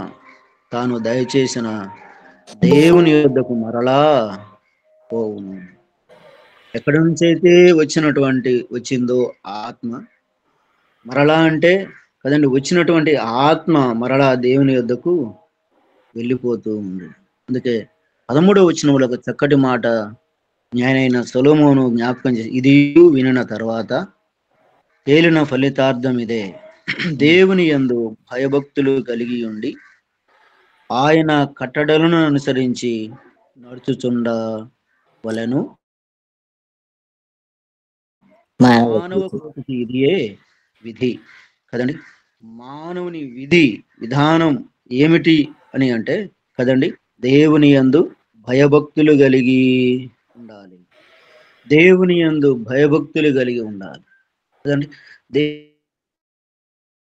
తాను దయచేసిన దేవుని యొద్దకు మరలా పోవును. ఎక్కడి నుంచి అయితే వచ్చిందో ఆత్మ మరలా అంటే కదండి, వచ్చినటువంటి ఆత్మ మరలా దేవుని యొద్దకు వెళ్ళిపోతూ ఉంది. అందుకే 13వ వచనంలో ఒక చక్కటి మాట జ్ఞానైన సొలొమోను జ్ఞాపకం చేసి, ఇది వినిన తర్వాత తేలిన ఫలితార్థం ఇదే, దేవుని యందు భయభక్తులు కలిగి ఉండి ఆయన కట్టడలను అనుసరించి నడుచుచుండవలెను. మానవ కోటికి ఇదియే విధి కదండి. మానవుని విధానం ఏమిటి అని అంటే కదండి, దేవుని యందు భయభక్తులు కలిగి ఉండాలి. కదండి.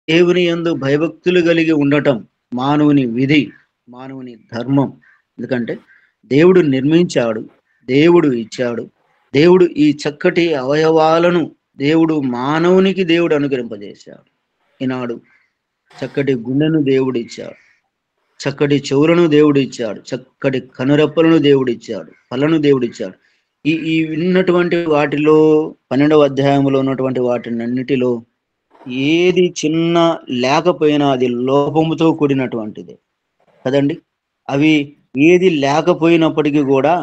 దేవుని యందు భయభక్తులు కలిగి ఉండటం మానవుని విధి, మానవుని ధర్మం. ఎందుకంటే దేవుడు నిర్మించాడు, దేవుడు ఇచ్చాడు. దేవుడు ఈ చక్కటి అవయవాలను మానవునికి అనుగ్రహింపజేశాడు. ఈనాడు చక్కటి గుండెను దేవుడు ఇచ్చాడు, చక్కటి చెవులను దేవుడు ఇచ్చాడు, చక్కటి కనురెప్పలను దేవుడు ఇచ్చాడు, పళ్ళను దేవుడు ఇచ్చాడు. ఈ విన్నటువంటి వాటిలో 12వ అధ్యాయంలో ఉన్నటువంటి వాటినన్నిటిలో ఏది చిన్న లేకపోయినా అది లోపముతో కూడినటువంటిది కదండి. అవి ఏది లేకపోయినప్పటికీ కూడా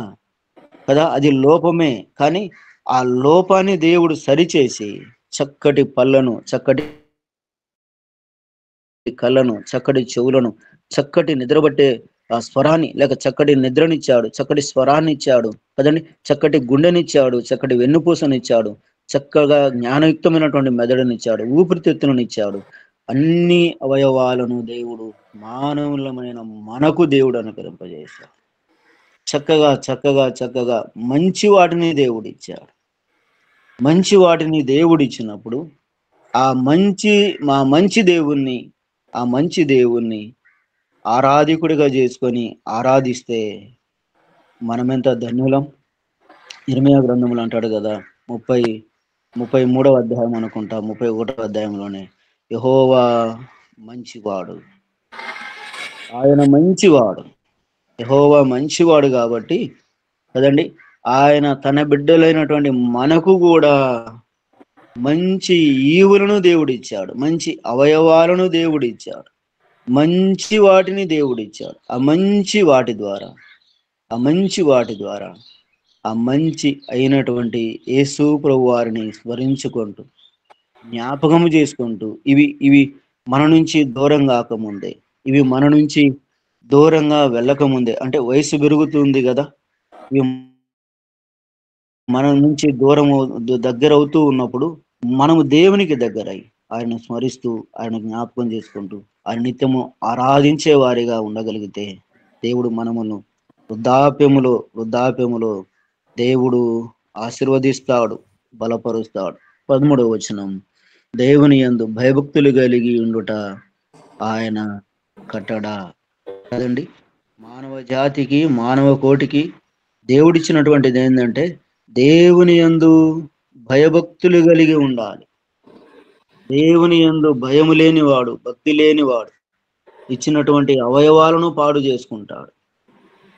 కదా అది లోపమే, కానీ ఆ లోపాన్ని దేవుడు సరిచేసి చక్కటి పళ్ళను, చక్కటి కళ్ళను, చక్కటి చెవులను, చక్కటి నిద్రబట్టే ఆ స్వరాన్ని లేక చక్కటి నిద్రనిచ్చాడు, చక్కటి స్వరాన్ని ఇచ్చాడు కదండి. చక్కటి గుండెనిచ్చాడు, చక్కటి వెన్నుపూసనిచ్చాడు, చక్కగా జ్ఞానయుక్తమైనటువంటి మెదడునిచ్చాడు, ఊపిరితిత్తులనిచ్చాడు. అన్ని అవయవాలను దేవుడు మానవులమైన మనకు దేవుడు అనుగ్రహింపజేశాడు. చక్కగా మంచి వాటిని దేవుడిచ్చాడు. మంచి వాటిని దేవుడిచ్చినప్పుడు ఆ మంచి దేవుణ్ణి ఆరాధికుడిగా చేసుకొని ఆరాధిస్తే మనమెంత ధన్యులం. ఇర్మీయా గ్రంథములు అంటాడు కదా, 33వ అధ్యాయం అనుకుంటా, 31వ అధ్యాయంలోనే, యెహోవా మంచివాడు, ఆయన యెహోవా మంచివాడు కాబట్టి కదండి, ఆయన తన బిడ్డలైనటువంటి మనకు కూడా మంచి ఈవులను దేవుడిచ్చాడు, మంచి అవయవాలను దేవుడిచ్చాడు, మంచి వాటిని దేవుడిచ్చాడు. ఆ మంచి వాటి ద్వారా ఆ మంచి అయినటువంటి యేసు ప్రభు వారిని స్మరించుకుంటూ జ్ఞాపకము చేసుకుంటూ ఇవి మన నుంచి దూరం కాకముందే, ఇవి మన నుంచి దూరంగా వెళ్ళకముందే, అంటే వయసు పెరుగుతుంది కదా, ఇవి మన నుంచి దగ్గర అవుతూ ఉన్నప్పుడు మనము దేవునికి దగ్గరై ఆయన స్మరిస్తూ ఆయన జ్ఞాపకం చేసుకుంటూ ఆయన నిత్యము ఆరాధించే వారిగా ఉండగలిగితే దేవుడు మనమును వృద్ధాప్యములో దేవుడు ఆశీర్వదిస్తాడు, బలపరుస్తాడు. 13వ వచనం, దేవుని యందు భయభక్తులు కలిగి ఉండుట ఆయన కట్టడా. కదండి, మానవ జాతికి మానవ కోటికి దేవుడిచ్చినటువంటిది ఏంటంటే దేవుని యందు భయభక్తులు కలిగి ఉండాలి. దేవుని యందు భయము లేనివాడు, భక్తి లేనివాడు ఇచ్చినటువంటి అవయవాలను పాడు చేసుకుంటాడు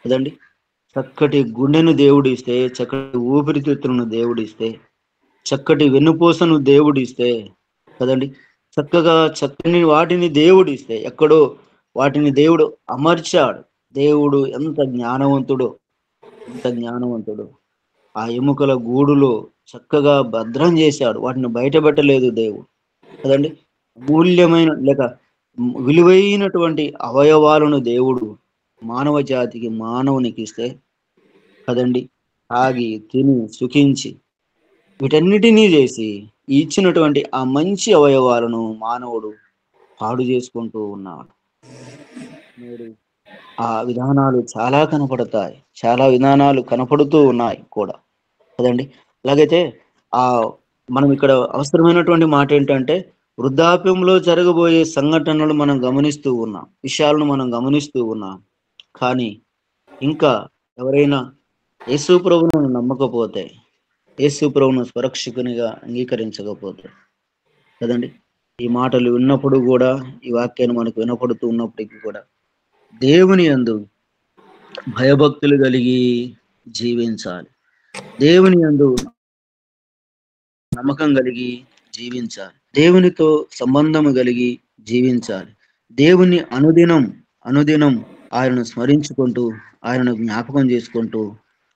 కదండి. చక్కటి గుండెను దేవుడిస్తే, చక్కటి ఊపిరితిత్తులను దేవుడిస్తే, చక్కటి వెన్నుపూసను దేవుడిస్తే కదండి, చక్కని వాటిని దేవుడిస్తే, ఎక్కడో వాటిని దేవుడు అమర్చాడు. దేవుడు ఎంత జ్ఞానవంతుడో. ఆ ఎముకల గూడులో చక్కగా భద్రం చేశాడు, వాటిని బయటపెట్టలేదు దేవుడు కదండి. మూల్యమైన లేక విలువైనటువంటి అవయవాలను దేవుడు మానవ జాతికి మానవునికి ఇస్తే కదండి, తాగి తిని సుఖించి వీటన్నిటినీ చేసి ఇచ్చినటువంటి ఆ మంచి అవయవాలను మానవుడు పాడు చేసుకుంటూ ఉన్నాడు. నేడు ఆ విధానాలు చాలా కనపడతాయి, చాలా విధానాలు కనపడుతూ ఉన్నాయి కూడా కదండి. అలాగైతే మనం ఇక్కడ అవసరమైనటువంటి మాట ఏంటంటే వృద్ధాప్యంలో జరగబోయే సంఘటనలు మనం గమనిస్తూ ఉన్నాం, విషయాలను మనం గమనిస్తూ ఉన్నాం. కానీ ఇంకా ఎవరైనా యేసు ప్రభువును నమ్మకపోతే, యేసు ప్రభువును సురక్షకునిగా అంగీకరించకపోతే కదండి, ఈ మాటలు విన్నప్పుడు కూడా, ఈ వాక్యాన్ని మనకు వినపడుతూ ఉన్నప్పటికీ కూడా దేవుని యందు భయభక్తులు కలిగి జీవించాలి, దేవుని యందు నమ్మకం కలిగి జీవించాలి, దేవునితో సంబంధము కలిగి జీవించాలి. దేవుని అనుదినం ఆయనను స్మరించుకుంటూ ఆయనను జ్ఞాపకం చేసుకుంటూ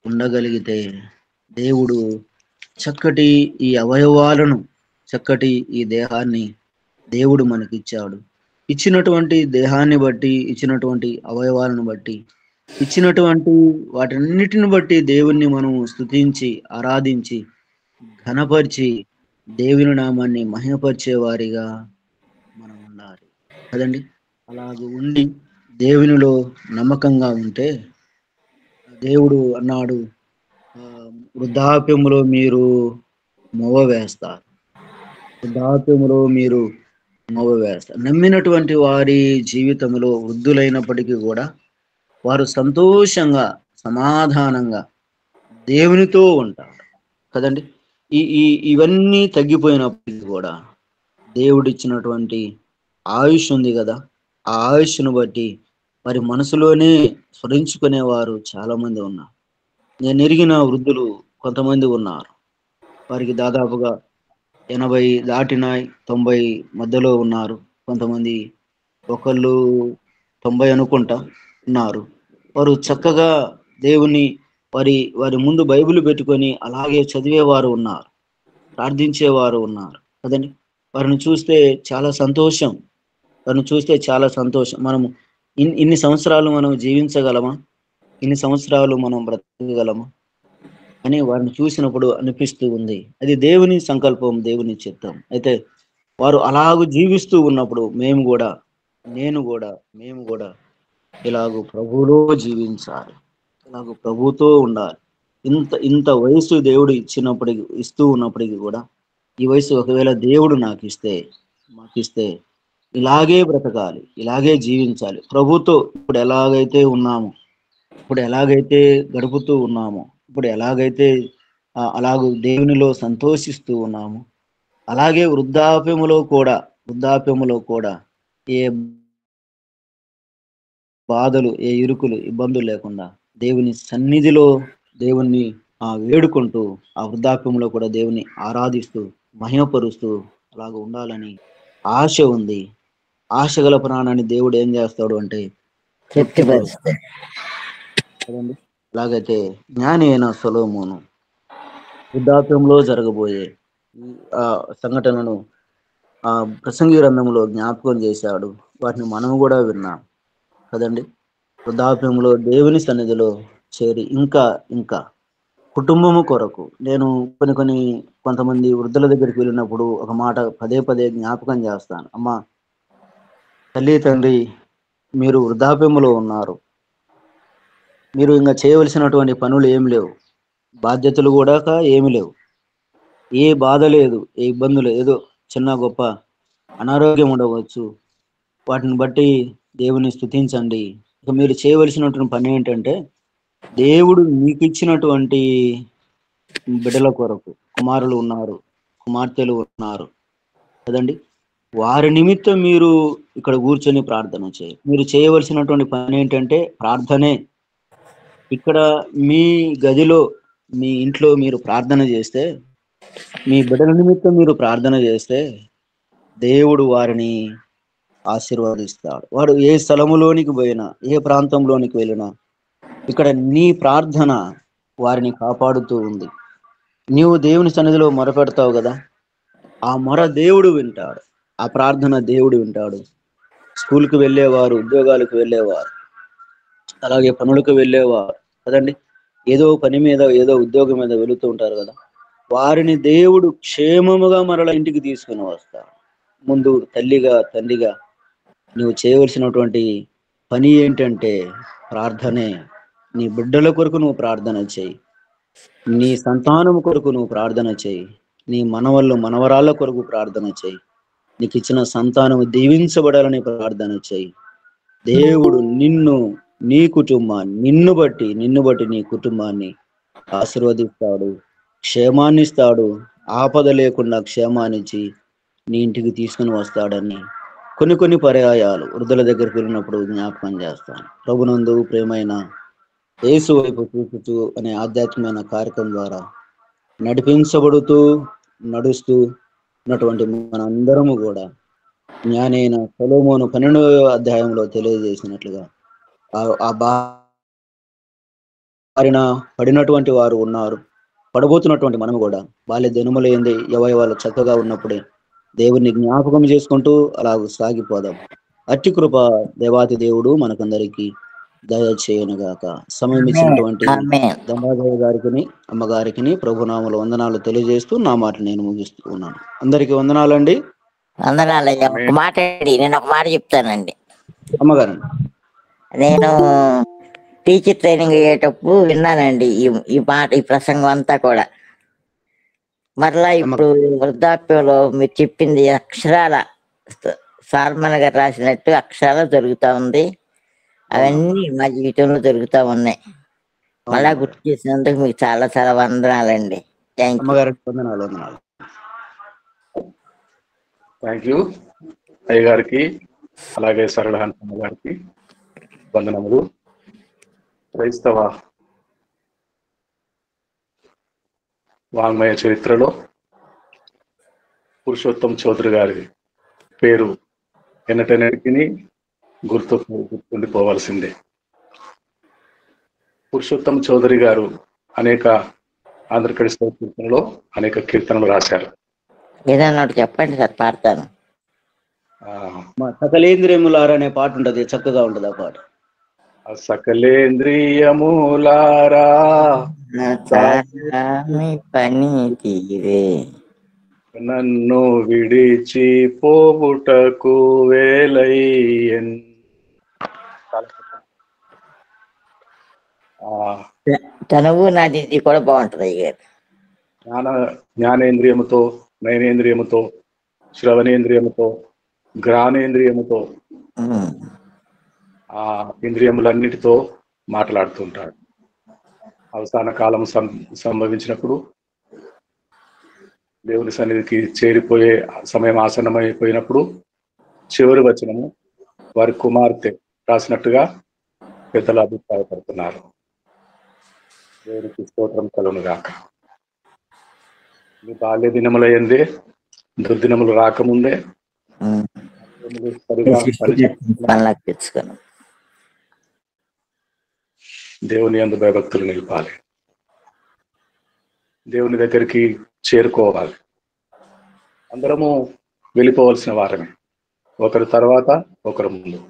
ఉండగలిగితే దేవుడు చక్కటి ఈ అవయవాలను, చక్కటి ఈ దేహాన్ని దేవుడు మనకిచ్చాడు. ఇచ్చినటువంటి దేహాన్ని బట్టి, ఇచ్చినటువంటి అవయవాలను బట్టి, ఇచ్చినటువంటి వాటన్నిటిని బట్టి దేవుణ్ణి మనం స్తుతించి ఆరాధించి ఘనపరిచి దేవుని నామాన్ని మహిమపరిచే వారిగా మనం ఉండాలి కదండి. అలాగ ఉండి దేవునిలో నమ్మకంగా ఉంటే దేవుడు అన్నాడు, వృద్ధాప్యములో మీరు మోవవేస్తారు, నమ్మినటువంటి వారి జీవితంలో వృద్ధులైనప్పటికీ కూడా వారు సంతోషంగా సమాధానంగా దేవునితో ఉంటారు కదండి. ఇవన్నీ తగ్గిపోయినప్పటికీ కూడా దేవుడిచ్చినటువంటి ఆయుష్ ఉంది కదా, ఆ ఆయుష్ను బట్టి వారి మనసులోనే స్మరించుకునేవారు చాలా మంది ఉన్నారు. నేను ఎరిగిన వృద్ధులు కొంతమంది ఉన్నారు, వారికి దాదాపుగా 80 దాటినాయి, 90 మధ్యలో ఉన్నారు. కొంతమంది ఒకళ్ళు 90 అనుకుంటా ఉన్నారు. వారు చక్కగా దేవుని వారి ముందు బైబిల్ పెట్టుకొని అలాగే చదివేవారు ఉన్నారు, ప్రార్థించేవారు ఉన్నారు కదండి. వారిని చూస్తే చాలా సంతోషం, మనము ఇన్ని సంవత్సరాలు మనం జీవించగలమా, ఇన్ని సంవత్సరాలు మనం బ్రతకగలమా అని వారిని చూసినప్పుడు అనిపిస్తూ ఉంది. అది దేవుని సంకల్పం, దేవుని చిత్తం. అయితే వారు అలాగూ జీవిస్తూ ఉన్నప్పుడు మేము కూడా ఇలాగూ ప్రభువులో జీవించాలి, ఇలాగూ ప్రభువుతో ఉండాలి. ఇంత వయసు దేవుడు ఇస్తూ ఉన్నప్పటికీ కూడా ఈ వయసు ఒకవేళ దేవుడు మాకిస్తే ఇలాగే బ్రతకాలి, ఇలాగే జీవించాలి. ప్రభుతో ఇప్పుడు ఎలాగైతే గడుపుతూ ఉన్నామో, ఇప్పుడు ఎలాగైతే అలాగూ దేవునిలో సంతోషిస్తూ ఉన్నాము, అలాగే వృద్ధాప్యములో కూడా ఏ బాధలు, ఏ ఇరుకులు, ఇబ్బందులు లేకుండా దేవుని సన్నిధిలో దేవుణ్ణి వేడుకుంటూ ఆ వృద్ధాప్యంలో కూడా దేవుని ఆరాధిస్తూ మహిమపరుస్తూ అలాగ ఉండాలని ఆశ ఉంది. ఆశ గల ప్రాణాన్ని దేవుడు ఏం చేస్తాడు అంటే కదండి, అలాగైతే జ్ఞాని అయిన సొలొమోను వృద్ధాప్యంలో జరగబోయే ఆ సంఘటనను ఆ ప్రసంగి గ్రంథంలో జ్ఞాపకం చేశాడు. వాటిని మనం కూడా విన్నాం కదండి. వృద్ధాప్యంలో దేవుని సన్నిధిలో చేరి ఇంకా ఇంకా కుటుంబము కొరకు నేను కొంతమంది వృద్ధుల దగ్గరికి వెళ్ళినప్పుడు ఒక మాట పదే పదే జ్ఞాపకం చేస్తాను. అమ్మా, తల్లి తండ్రి, మీరు వృద్ధాప్యములో ఉన్నారు. మీరు ఇంకా చేయవలసినటువంటి పనులు ఏమి లేవు, బాధ్యతలు కూడా ఏమి లేవు, ఏ బాధ లేదు, ఏ ఇబ్బందులు, ఏదో చిన్న గొప్ప అనారోగ్యం ఉండవచ్చు. వాటిని బట్టి దేవుని స్తుతించండి. ఇక మీరు చేయవలసినటువంటి పని ఏంటంటే దేవుడు మీకు ఇచ్చినటువంటి బిడ్డల కొరకు కుమారులు ఉన్నారు, కుమార్తెలు ఉన్నారు కదండి. వారి నిమిత్తం మీరు ఇక్కడ కూర్చొని ప్రార్థన చేయాలి. మీరు చేయవలసినటువంటి పని ఏంటంటే ప్రార్థనే. ఇక్కడ మీ గదిలో మీ ఇంట్లో మీరు ప్రార్థన చేస్తే, మీ బిడ్డల నిమిత్తం మీరు ప్రార్థన చేస్తే దేవుడు వారిని ఆశీర్వదిస్తాడు. వాడు ఏ స్థలములోనికి పోయినా, ఏ ప్రాంతంలోనికి వెళ్ళినా ఇక్కడ నీ ప్రార్థన వారిని కాపాడుతూ ఉంది. నీవు దేవుని సన్నిధిలో మొరపెడతావు కదా, ఆ మొర దేవుడు వింటాడు, ఆ ప్రార్థన దేవుడు వింటాడు. స్కూల్కి వెళ్ళేవారు, ఉద్యోగాలకు వెళ్ళేవారు, అలాగే పనులకు వెళ్ళేవారు కదండి, ఏదో పని మీద ఏదో ఉద్యోగం మీద వెళుతూ ఉంటారు కదా, వారిని దేవుడు క్షేమముగా మరల ఇంటికి తీసుకుని వస్తాడు. ముందు తల్లిగా తండ్రిగా నువ్వు చేయవలసినటువంటి పని ఏంటంటే ప్రార్థనే. నీ బిడ్డల కొరకు నువ్వు ప్రార్థన చేయి, నీ సంతానం కొరకు నువ్వు ప్రార్థన చేయి, నీ మనవళ్ళు మనవరాళ్ళ కొరకు ప్రార్థన చేయి, నీకు ఇచ్చిన సంతానం దీవించబడాలని ప్రార్థన చేయి. దేవుడు నిన్ను, నీ కుటుంబాన్ని, నిన్ను బట్టి నీ కుటుంబాన్ని ఆశీర్వదిస్తాడు, క్షేమాన్ని ఇస్తాడు. ఆపద లేకుండా క్షేమాన్నిచ్చి నీ ఇంటికి తీసుకుని వస్తాడని కొన్ని పర్యాయాలు వృద్ధుల దగ్గరికి వెళ్ళినప్పుడు జ్ఞాపకం చేస్తాను. ప్రభునందు ప్రేమైన యేసు వైపు చూపుతూ అనే ఆధ్యాత్మికమైన కార్యక్రమం ద్వారా నడిపించబడుతూ నడుస్తూ ఉన్నటువంటి మనందరము కూడా జ్ఞానైన సొలొమోను 12వ అధ్యాయంలో తెలియజేసినట్లుగా ఆ బారిన పడినటువంటి వారు ఉన్నారు, పడబోతున్నటువంటి మనం కూడా బాల్య దినములైంది యవయవాలు చక్కగా ఉన్నప్పుడే దేవుణ్ణి జ్ఞాపకం చేసుకుంటూ అలా సాగిపోదాం. అట్టి కృప దేవాతి దేవుడు మనకందరికీ దయచేయనుగాక. సమయం ఇచ్చినటువంటి దండాగయ్య గారికి, అమ్మగారికి ప్రభునామములో వందనాలు తెలియజేస్తూ నా మాట నేను ముగిస్తూ ఉన్నాను. అందరికీ వందనాలండి. వందనాలయ్యా. ఒక మాట నేను ఒక మాట చెప్తానండి. అమ్మగారు, నేను టీచర్ ట్రైనింగ్ అయ్యేటప్పుడు విన్నానండి ఈ మాట, ఈ ప్రసంగం అంతా కూడా. మరలా ఇప్పుడు వృద్ధాప్యంలో మీరు చెప్పింది అక్షరాల సాల్మన్ గారు రాసినట్టు అక్షరాలు జరుగుతూ ఉంది. అవన్నీ మా జీవితంలో జరుగుతూ ఉన్నాయి. మళ్ళా గుర్తు చేసినందుకు మీకు చాలా చాలా వందనాలండి. థ్యాంక్ యూ అయ్య గారికి, అలాగే సరళహంసమ్మ గారికి వందనములు. క్రైస్తవ వాంగ్మయ చరిత్రలో పురుషోత్తం చౌదరి గారి పేరు ఎన్నటన్నిటికీ గుర్తుండిపోవాల్సిందే. పురుషోత్తం చౌదరి గారు అనేక ఆంధ్ర క్రైస్తవ కీర్తనలో అనేక కీర్తనలు రాశారు. ఏదన్నా చెప్పండి సార్, పాడతాను. సకలేంద్రియములారా అనే పాట ఉంటది, చక్కగా ఉంటది ఆ పాట. సకలేంద్రియములారా పని తీరే నన్ను విడిచి పోవుటకు వేలయ్యన్. తనువు నాది కూడా బాగుంటది అయ్యారు. జ్ఞానేంద్రియముతో, నయనేంద్రియముతో, శ్రవణేంద్రియముతో, ఘ్రాణేంద్రియముతో, ఆ ఇంద్రియములన్నిటితో మాట్లాడుతుంటాడు. అవసాన కాలం సంభవించినప్పుడు దేవుని సన్నిధికి చేరిపోయే సమయం ఆసన్నమైపోయినప్పుడు చివరి వచనము వారి కుమార్తె రాసినట్టుగా పెద్దలు అభిప్రాయపడుతున్నారు. దేవునికి స్తోత్రం కలుగునుగాక. మీ బాల్య దినములయ్యిందే, దుర్దినములు రాకముందే సరిగా తెచ్చుకున్నాం. దేవుని యందు భయభక్తులు నిలపాలి, దేవుని దగ్గరికి చేరుకోవాలి. అందరము వెళ్ళిపోవలసిన వారమే, ఒకరి తర్వాత ఒకరు ముందు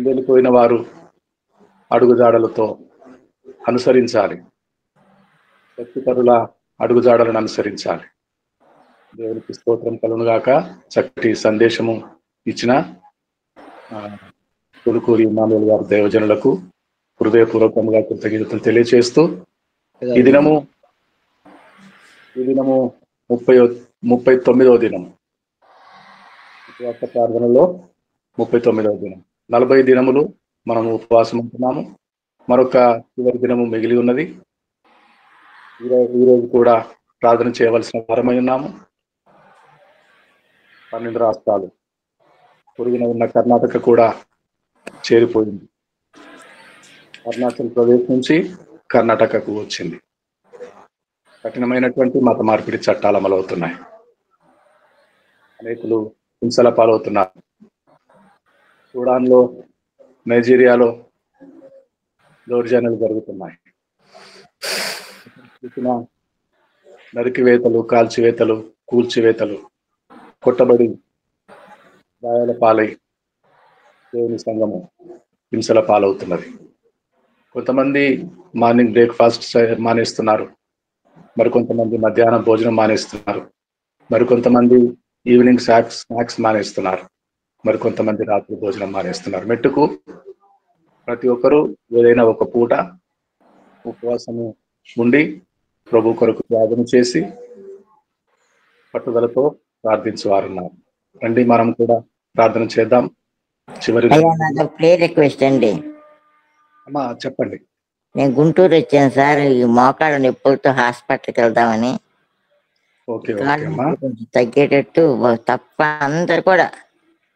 వెళ్ళిపోయిన వారు అడుగుజాడలతో అనుసరించాలి, శక్తిపరుల అడుగుజాడలను అనుసరించాలి. దేవునికి స్తోత్రం కలుగునుగాక. చక్కటి సందేశము ఇచ్చిన తులుకూరి ఇమ్మానుయేల్ గారి దైవజనులకు హృదయపూర్వకంగా కృతజ్ఞతలు తెలియజేస్తూ ఈ దినము 39వ దినము, ఉపవాస ప్రార్థనలో 39వ దినం. 40 దినములు మనము ఉపవాసం ఉంటున్నాము. మరొక చివరి దినము మిగిలి ఉన్నది. ఈరోజు కూడా ప్రార్థన చేయవలసిన వారమై ఉన్నాము. 12 రాష్ట్రాలు, పొరుగున ఉన్న కర్ణాటక కూడా చేరిపోయింది. అరుణాచల్ ప్రదేశ్ నుంచి కర్ణాటకకు వచ్చింది. కఠినమైనటువంటి మత మార్పిడి చట్టాలు అమలవుతున్నాయి. అనేకులు హింసల పాలవుతున్నారు. సూడాన్లో, నైజీరియాలో దౌర్జన్యాలు జరుగుతున్నాయి. నరికివేతలు, కాల్చివేతలు, కూల్చివేతలు, కొట్టబడి గాయాల పాలై దేవుని సంఘము హింసల పాలవుతున్నది. కొంతమంది మార్నింగ్ బ్రేక్ఫాస్ట్ మానేస్తున్నారు, మరికొంతమంది మధ్యాహ్నం భోజనం మానేస్తున్నారు, మరికొంతమంది ఈవినింగ్ స్నాక్స్ మానేస్తున్నారు, మరికొంతమంది రాత్రి భోజనం మానేస్తున్నారు. మెట్టుకు ప్రతి ఒక్కరూ ఏదైనా ఒక పూట ఉపవాసము ఉండి ప్రభు కొరకు ప్రార్థన చేసి పట్టుదలతో ప్రార్థించేవారున్నారు. రండి మనం కూడా ప్రార్థన చేద్దాం. చివరి ప్లే రిక్వెస్ట్ అండి. అమ్మా చెప్పండి. నేను గుంటూరు వచ్చాను సార్, ఈ మోకాళ్ళ నొప్పులతో హాస్పిటల్కి వెళ్దామని. కొంచెం తగ్గేటట్టు తప్ప అందరు కూడా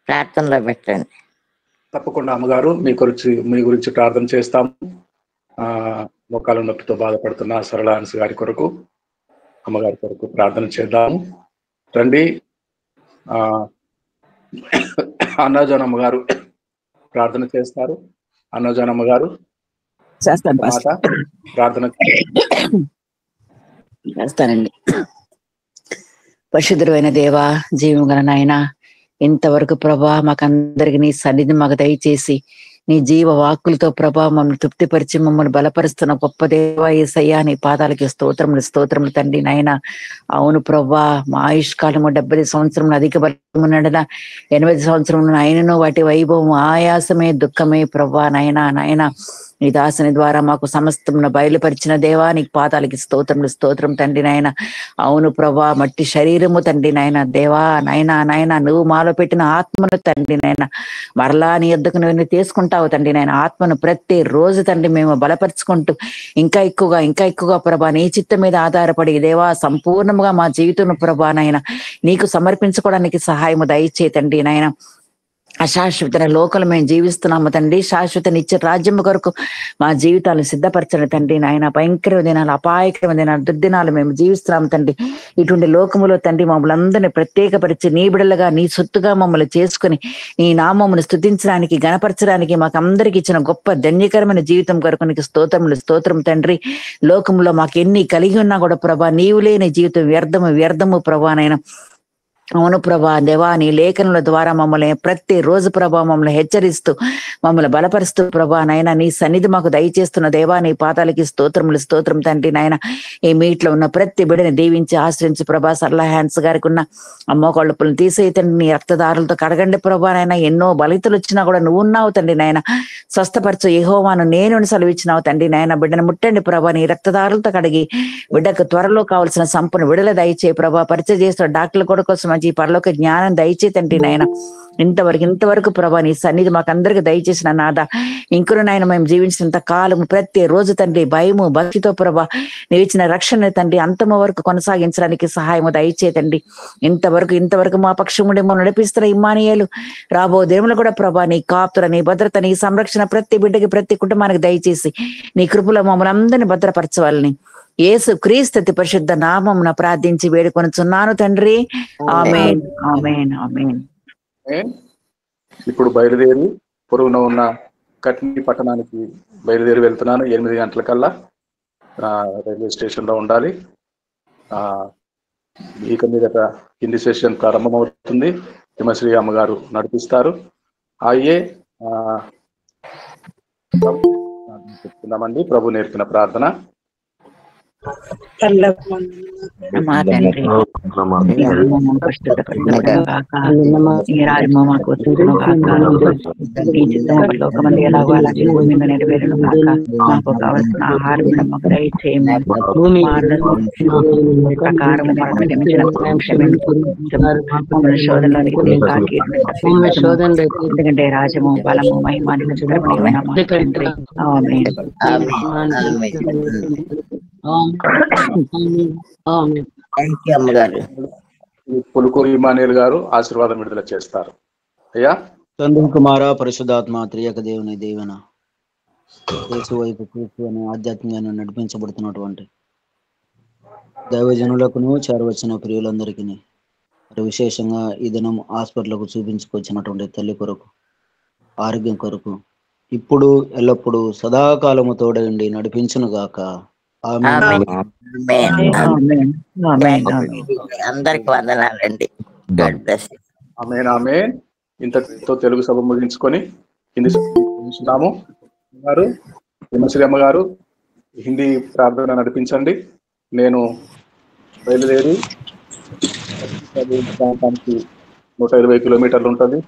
ప్రార్థనలో పెట్టండి. తప్పకుండా అమ్మగారు మీ గురించి ప్రార్థన చేస్తాము. మోకాళ్ళ నొప్పితో బాధపడుతున్న సరళాన్స్ గారి కొరకు, అమ్మగారి కొరకు ప్రార్థన చేద్దాము. రండి. అన్నజాన్ అమ్మగారు ప్రార్థన చేస్తారు. అన్నజాన్ అమ్మగారు ప్రార్థన చేస్తానండి. పరిశుద్ధుడైన దేవా, జీవం గల నాయన, ఇంతవరకు ప్రభా మాకందరికి నీ సన్నిధి మాకు దయచేసి నీ జీవ వాక్కులతో ప్రభా మమ్మల్ని తృప్తిపరిచి మమ్మల్ని బలపరుస్తున్న గొప్ప దేవా యేసయ్యా, నీ పాదాలకి స్తోత్రములు తండ్రి నాయన. అవును ప్రభా, మా ఆయుష్కాలము 70 సంవత్సరములు అధిక బలమున్నడన 80 సంవత్సరములు ఆయనను వాటి వైభవం ఆయాసమే దుఃఖమే ప్రభా నాయన. నీ దాసుని ద్వారా మాకు సమస్తమును బయలుపరిచిన దేవా, నీకు పాదాలకి స్తోత్రం తండ్రి నాయన. అవును ప్రభా, మట్టి శరీరము తండ్రి నాయన. దేవా నాయన నువ్వు మాలో పెట్టిన ఆత్మను తండ్రి నాయన మరలా నీ యొద్దకు నువ్వు తీసుకుంటావు తండ్రి నాయన. ఆత్మను ప్రతి రోజు తండ్రి మేము బలపరుచుకుంటూ ఇంకా ఎక్కువగా ప్రభా నీ చిత్తం మీద ఆధారపడి దేవా సంపూర్ణంగా మా జీవితం ప్రభా నాయన నీకు సమర్పించుకోవడానికి సహాయము దయచే తండ్రి నాయన. అశాశ్వత లోకలు మేము జీవిస్తున్నాము తండ్రి. శాశ్వత నిత్య రాజ్యము కొరకు మా జీవితాలను సిద్ధపరచండి తండ్రి నాయన. భయంకరమైన దినాలు, అపాయకరమైన దినాలు, దుర్దినాలు మేము జీవిస్తున్నాము తండ్రి. ఇటువంటి లోకములో తండ్రి మమ్మల్ని అందరినీ ప్రత్యేకపరిచి నీ బిడ్డలుగా నీ సొత్తుగా మమ్మల్ని చేసుకుని నీ నామమును స్తుతించడానికి, గణపరచడానికి మాకు అందరికి ఇచ్చిన గొప్ప ధన్యకరమైన జీవితం కొరకు నీకు స్తోత్రం తండ్రి. లోకంలో మాకు ఎన్ని కలిగి ఉన్నా కూడా ప్రభా నీవు లేని జీవితం వ్యర్థము ప్రభా నాయన. అవును ప్రభా దేవా, నీ లేఖనుల ద్వారా మమ్మల్ని ప్రతి రోజు ప్రభా మమ్మల్ని హెచ్చరిస్తూ మమ్మల్ని బలపరుస్తూ ప్రభా నాయన నీ సన్నిధి మాకు దయచేస్తున్న దేవా నీ పాదాలకి స్తోత్రం తండ్రి నాయన. ఈ మీట్లో ఉన్న ప్రతి బిడ్డని దీవించి ఆశ్రయించి ప్రభా సరళ హ్యాండ్స్ గారికి ఉన్న అమ్మోకాళ్ళుపులను తీసేయి తండ్రి. నీ రక్తదారులతో కడగండి ప్రభా నాయన. ఎన్నో బలితులు వచ్చినా కూడా నువ్వు ఉన్నావు తండ్రి నాయన. స్వస్థపరచు యెహోవాను నేను సెలవిచ్చినావు తండ్రి నాయన. బిడ్డను ముట్టండి ప్రభా నీ రక్తదారులతో కడిగి బిడ్డకు త్వరలో కావాల్సిన సంపూర్ణ విడుదల దయచే ప్రభా. పరిచయం చేస్తున్న డాక్టర్ల కూడా కోసం మంచి పరలోక జ్ఞానం దయచే తండ్రి నాయన. ఇంతవరకు ప్రభా నీ సన్నిధి మాకందరికి దయచేసిన నాద. ఇంకను నాయన మేము జీవించినంత కాలం ప్రతి రోజు తండ్రి భయము భక్తితో ప్రభా నీవు ఇచ్చిన రక్షణ తండ్రి అంతమ వరకు కొనసాగించడానికి సహాయము దయచే తండ్రి. ఇంతవరకు మా పక్షముండి మనం నడిపిస్తున్న ఇమ్మానుయేలు రాబో దినములు కూడా ప్రభా నీ కాపుతుల, నీ భద్రత, నీ సంరక్షణ ప్రతి బిడ్డకి ప్రతి కుటుంబానికి దయచేసి నీ కృపలో మమ్మల్ని అందరినీ భద్రపరచవాలని యేసు క్రీస్తు అతి పరిశుద్ధ నామమున ప్రార్థించి వేడుకొనుచున్నాను తండ్రి. ఆమేన్. ఇప్పుడు బయలుదేరి పొరుగున ఉన్న కట్నీ పట్టణానికి బయలుదేరి వెళ్తున్నాను. 8 గంటలకల్లా రైల్వే స్టేషన్లో ఉండాలి. ఇక మీదట హిందీ సెషన్ ప్రారంభమవుతుంది. హిమశ్రీ అమ్మగారు నడిపిస్తారు. అయ్యే చెప్తున్నామండి. ప్రభు నేర్పిన ప్రార్థన. మా తండ్రి ఈ చిత్రం లోకమంది ఎలాగో అలా భూమి మీద నెరవేరును కాక. మాకు కావలసిన ఆహారం మాకు దయచేయము. ప్రకారం ఎందుకంటే రాజము బలము మహిమ తండ్రి. పులుకూరు ఇమానియల్ గారు ఆశీర్వాదం విడుదల చేస్తారు. అయ్యా. తండ్రి, కుమార, పరిశుద్ధాత్మ త్రియక దేవుని దీవెన యేసు వైపు చూస్తూ అనే ఆధ్యాత్మికంగా నడిపించబడుతున్నటువంటి దైవజనులకును చేరవచ్చిన ప్రియులందరికీ, విశేషంగా ఈ దినం హాస్పిటల్కు చూపించుకొచ్చినటువంటి తల్లి కొరకు, ఆరోగ్యం కొరకు ఇప్పుడు ఎల్లప్పుడూ సదాకాలము తోడండి నడిపించును గాక. అందరికి వందనాలండి. ఆమేన్ ఆమేన్. ఇంతతో తెలుగు సభ ముగించుకొని హిందీ సభ గారు హిమశ్రీ అమ్మ గారు హిందీ ప్రార్థన నడిపించండి. నేను బయలుదేరి ప్రాంతానికి 120 కిలోమీటర్లు ఉంటుంది.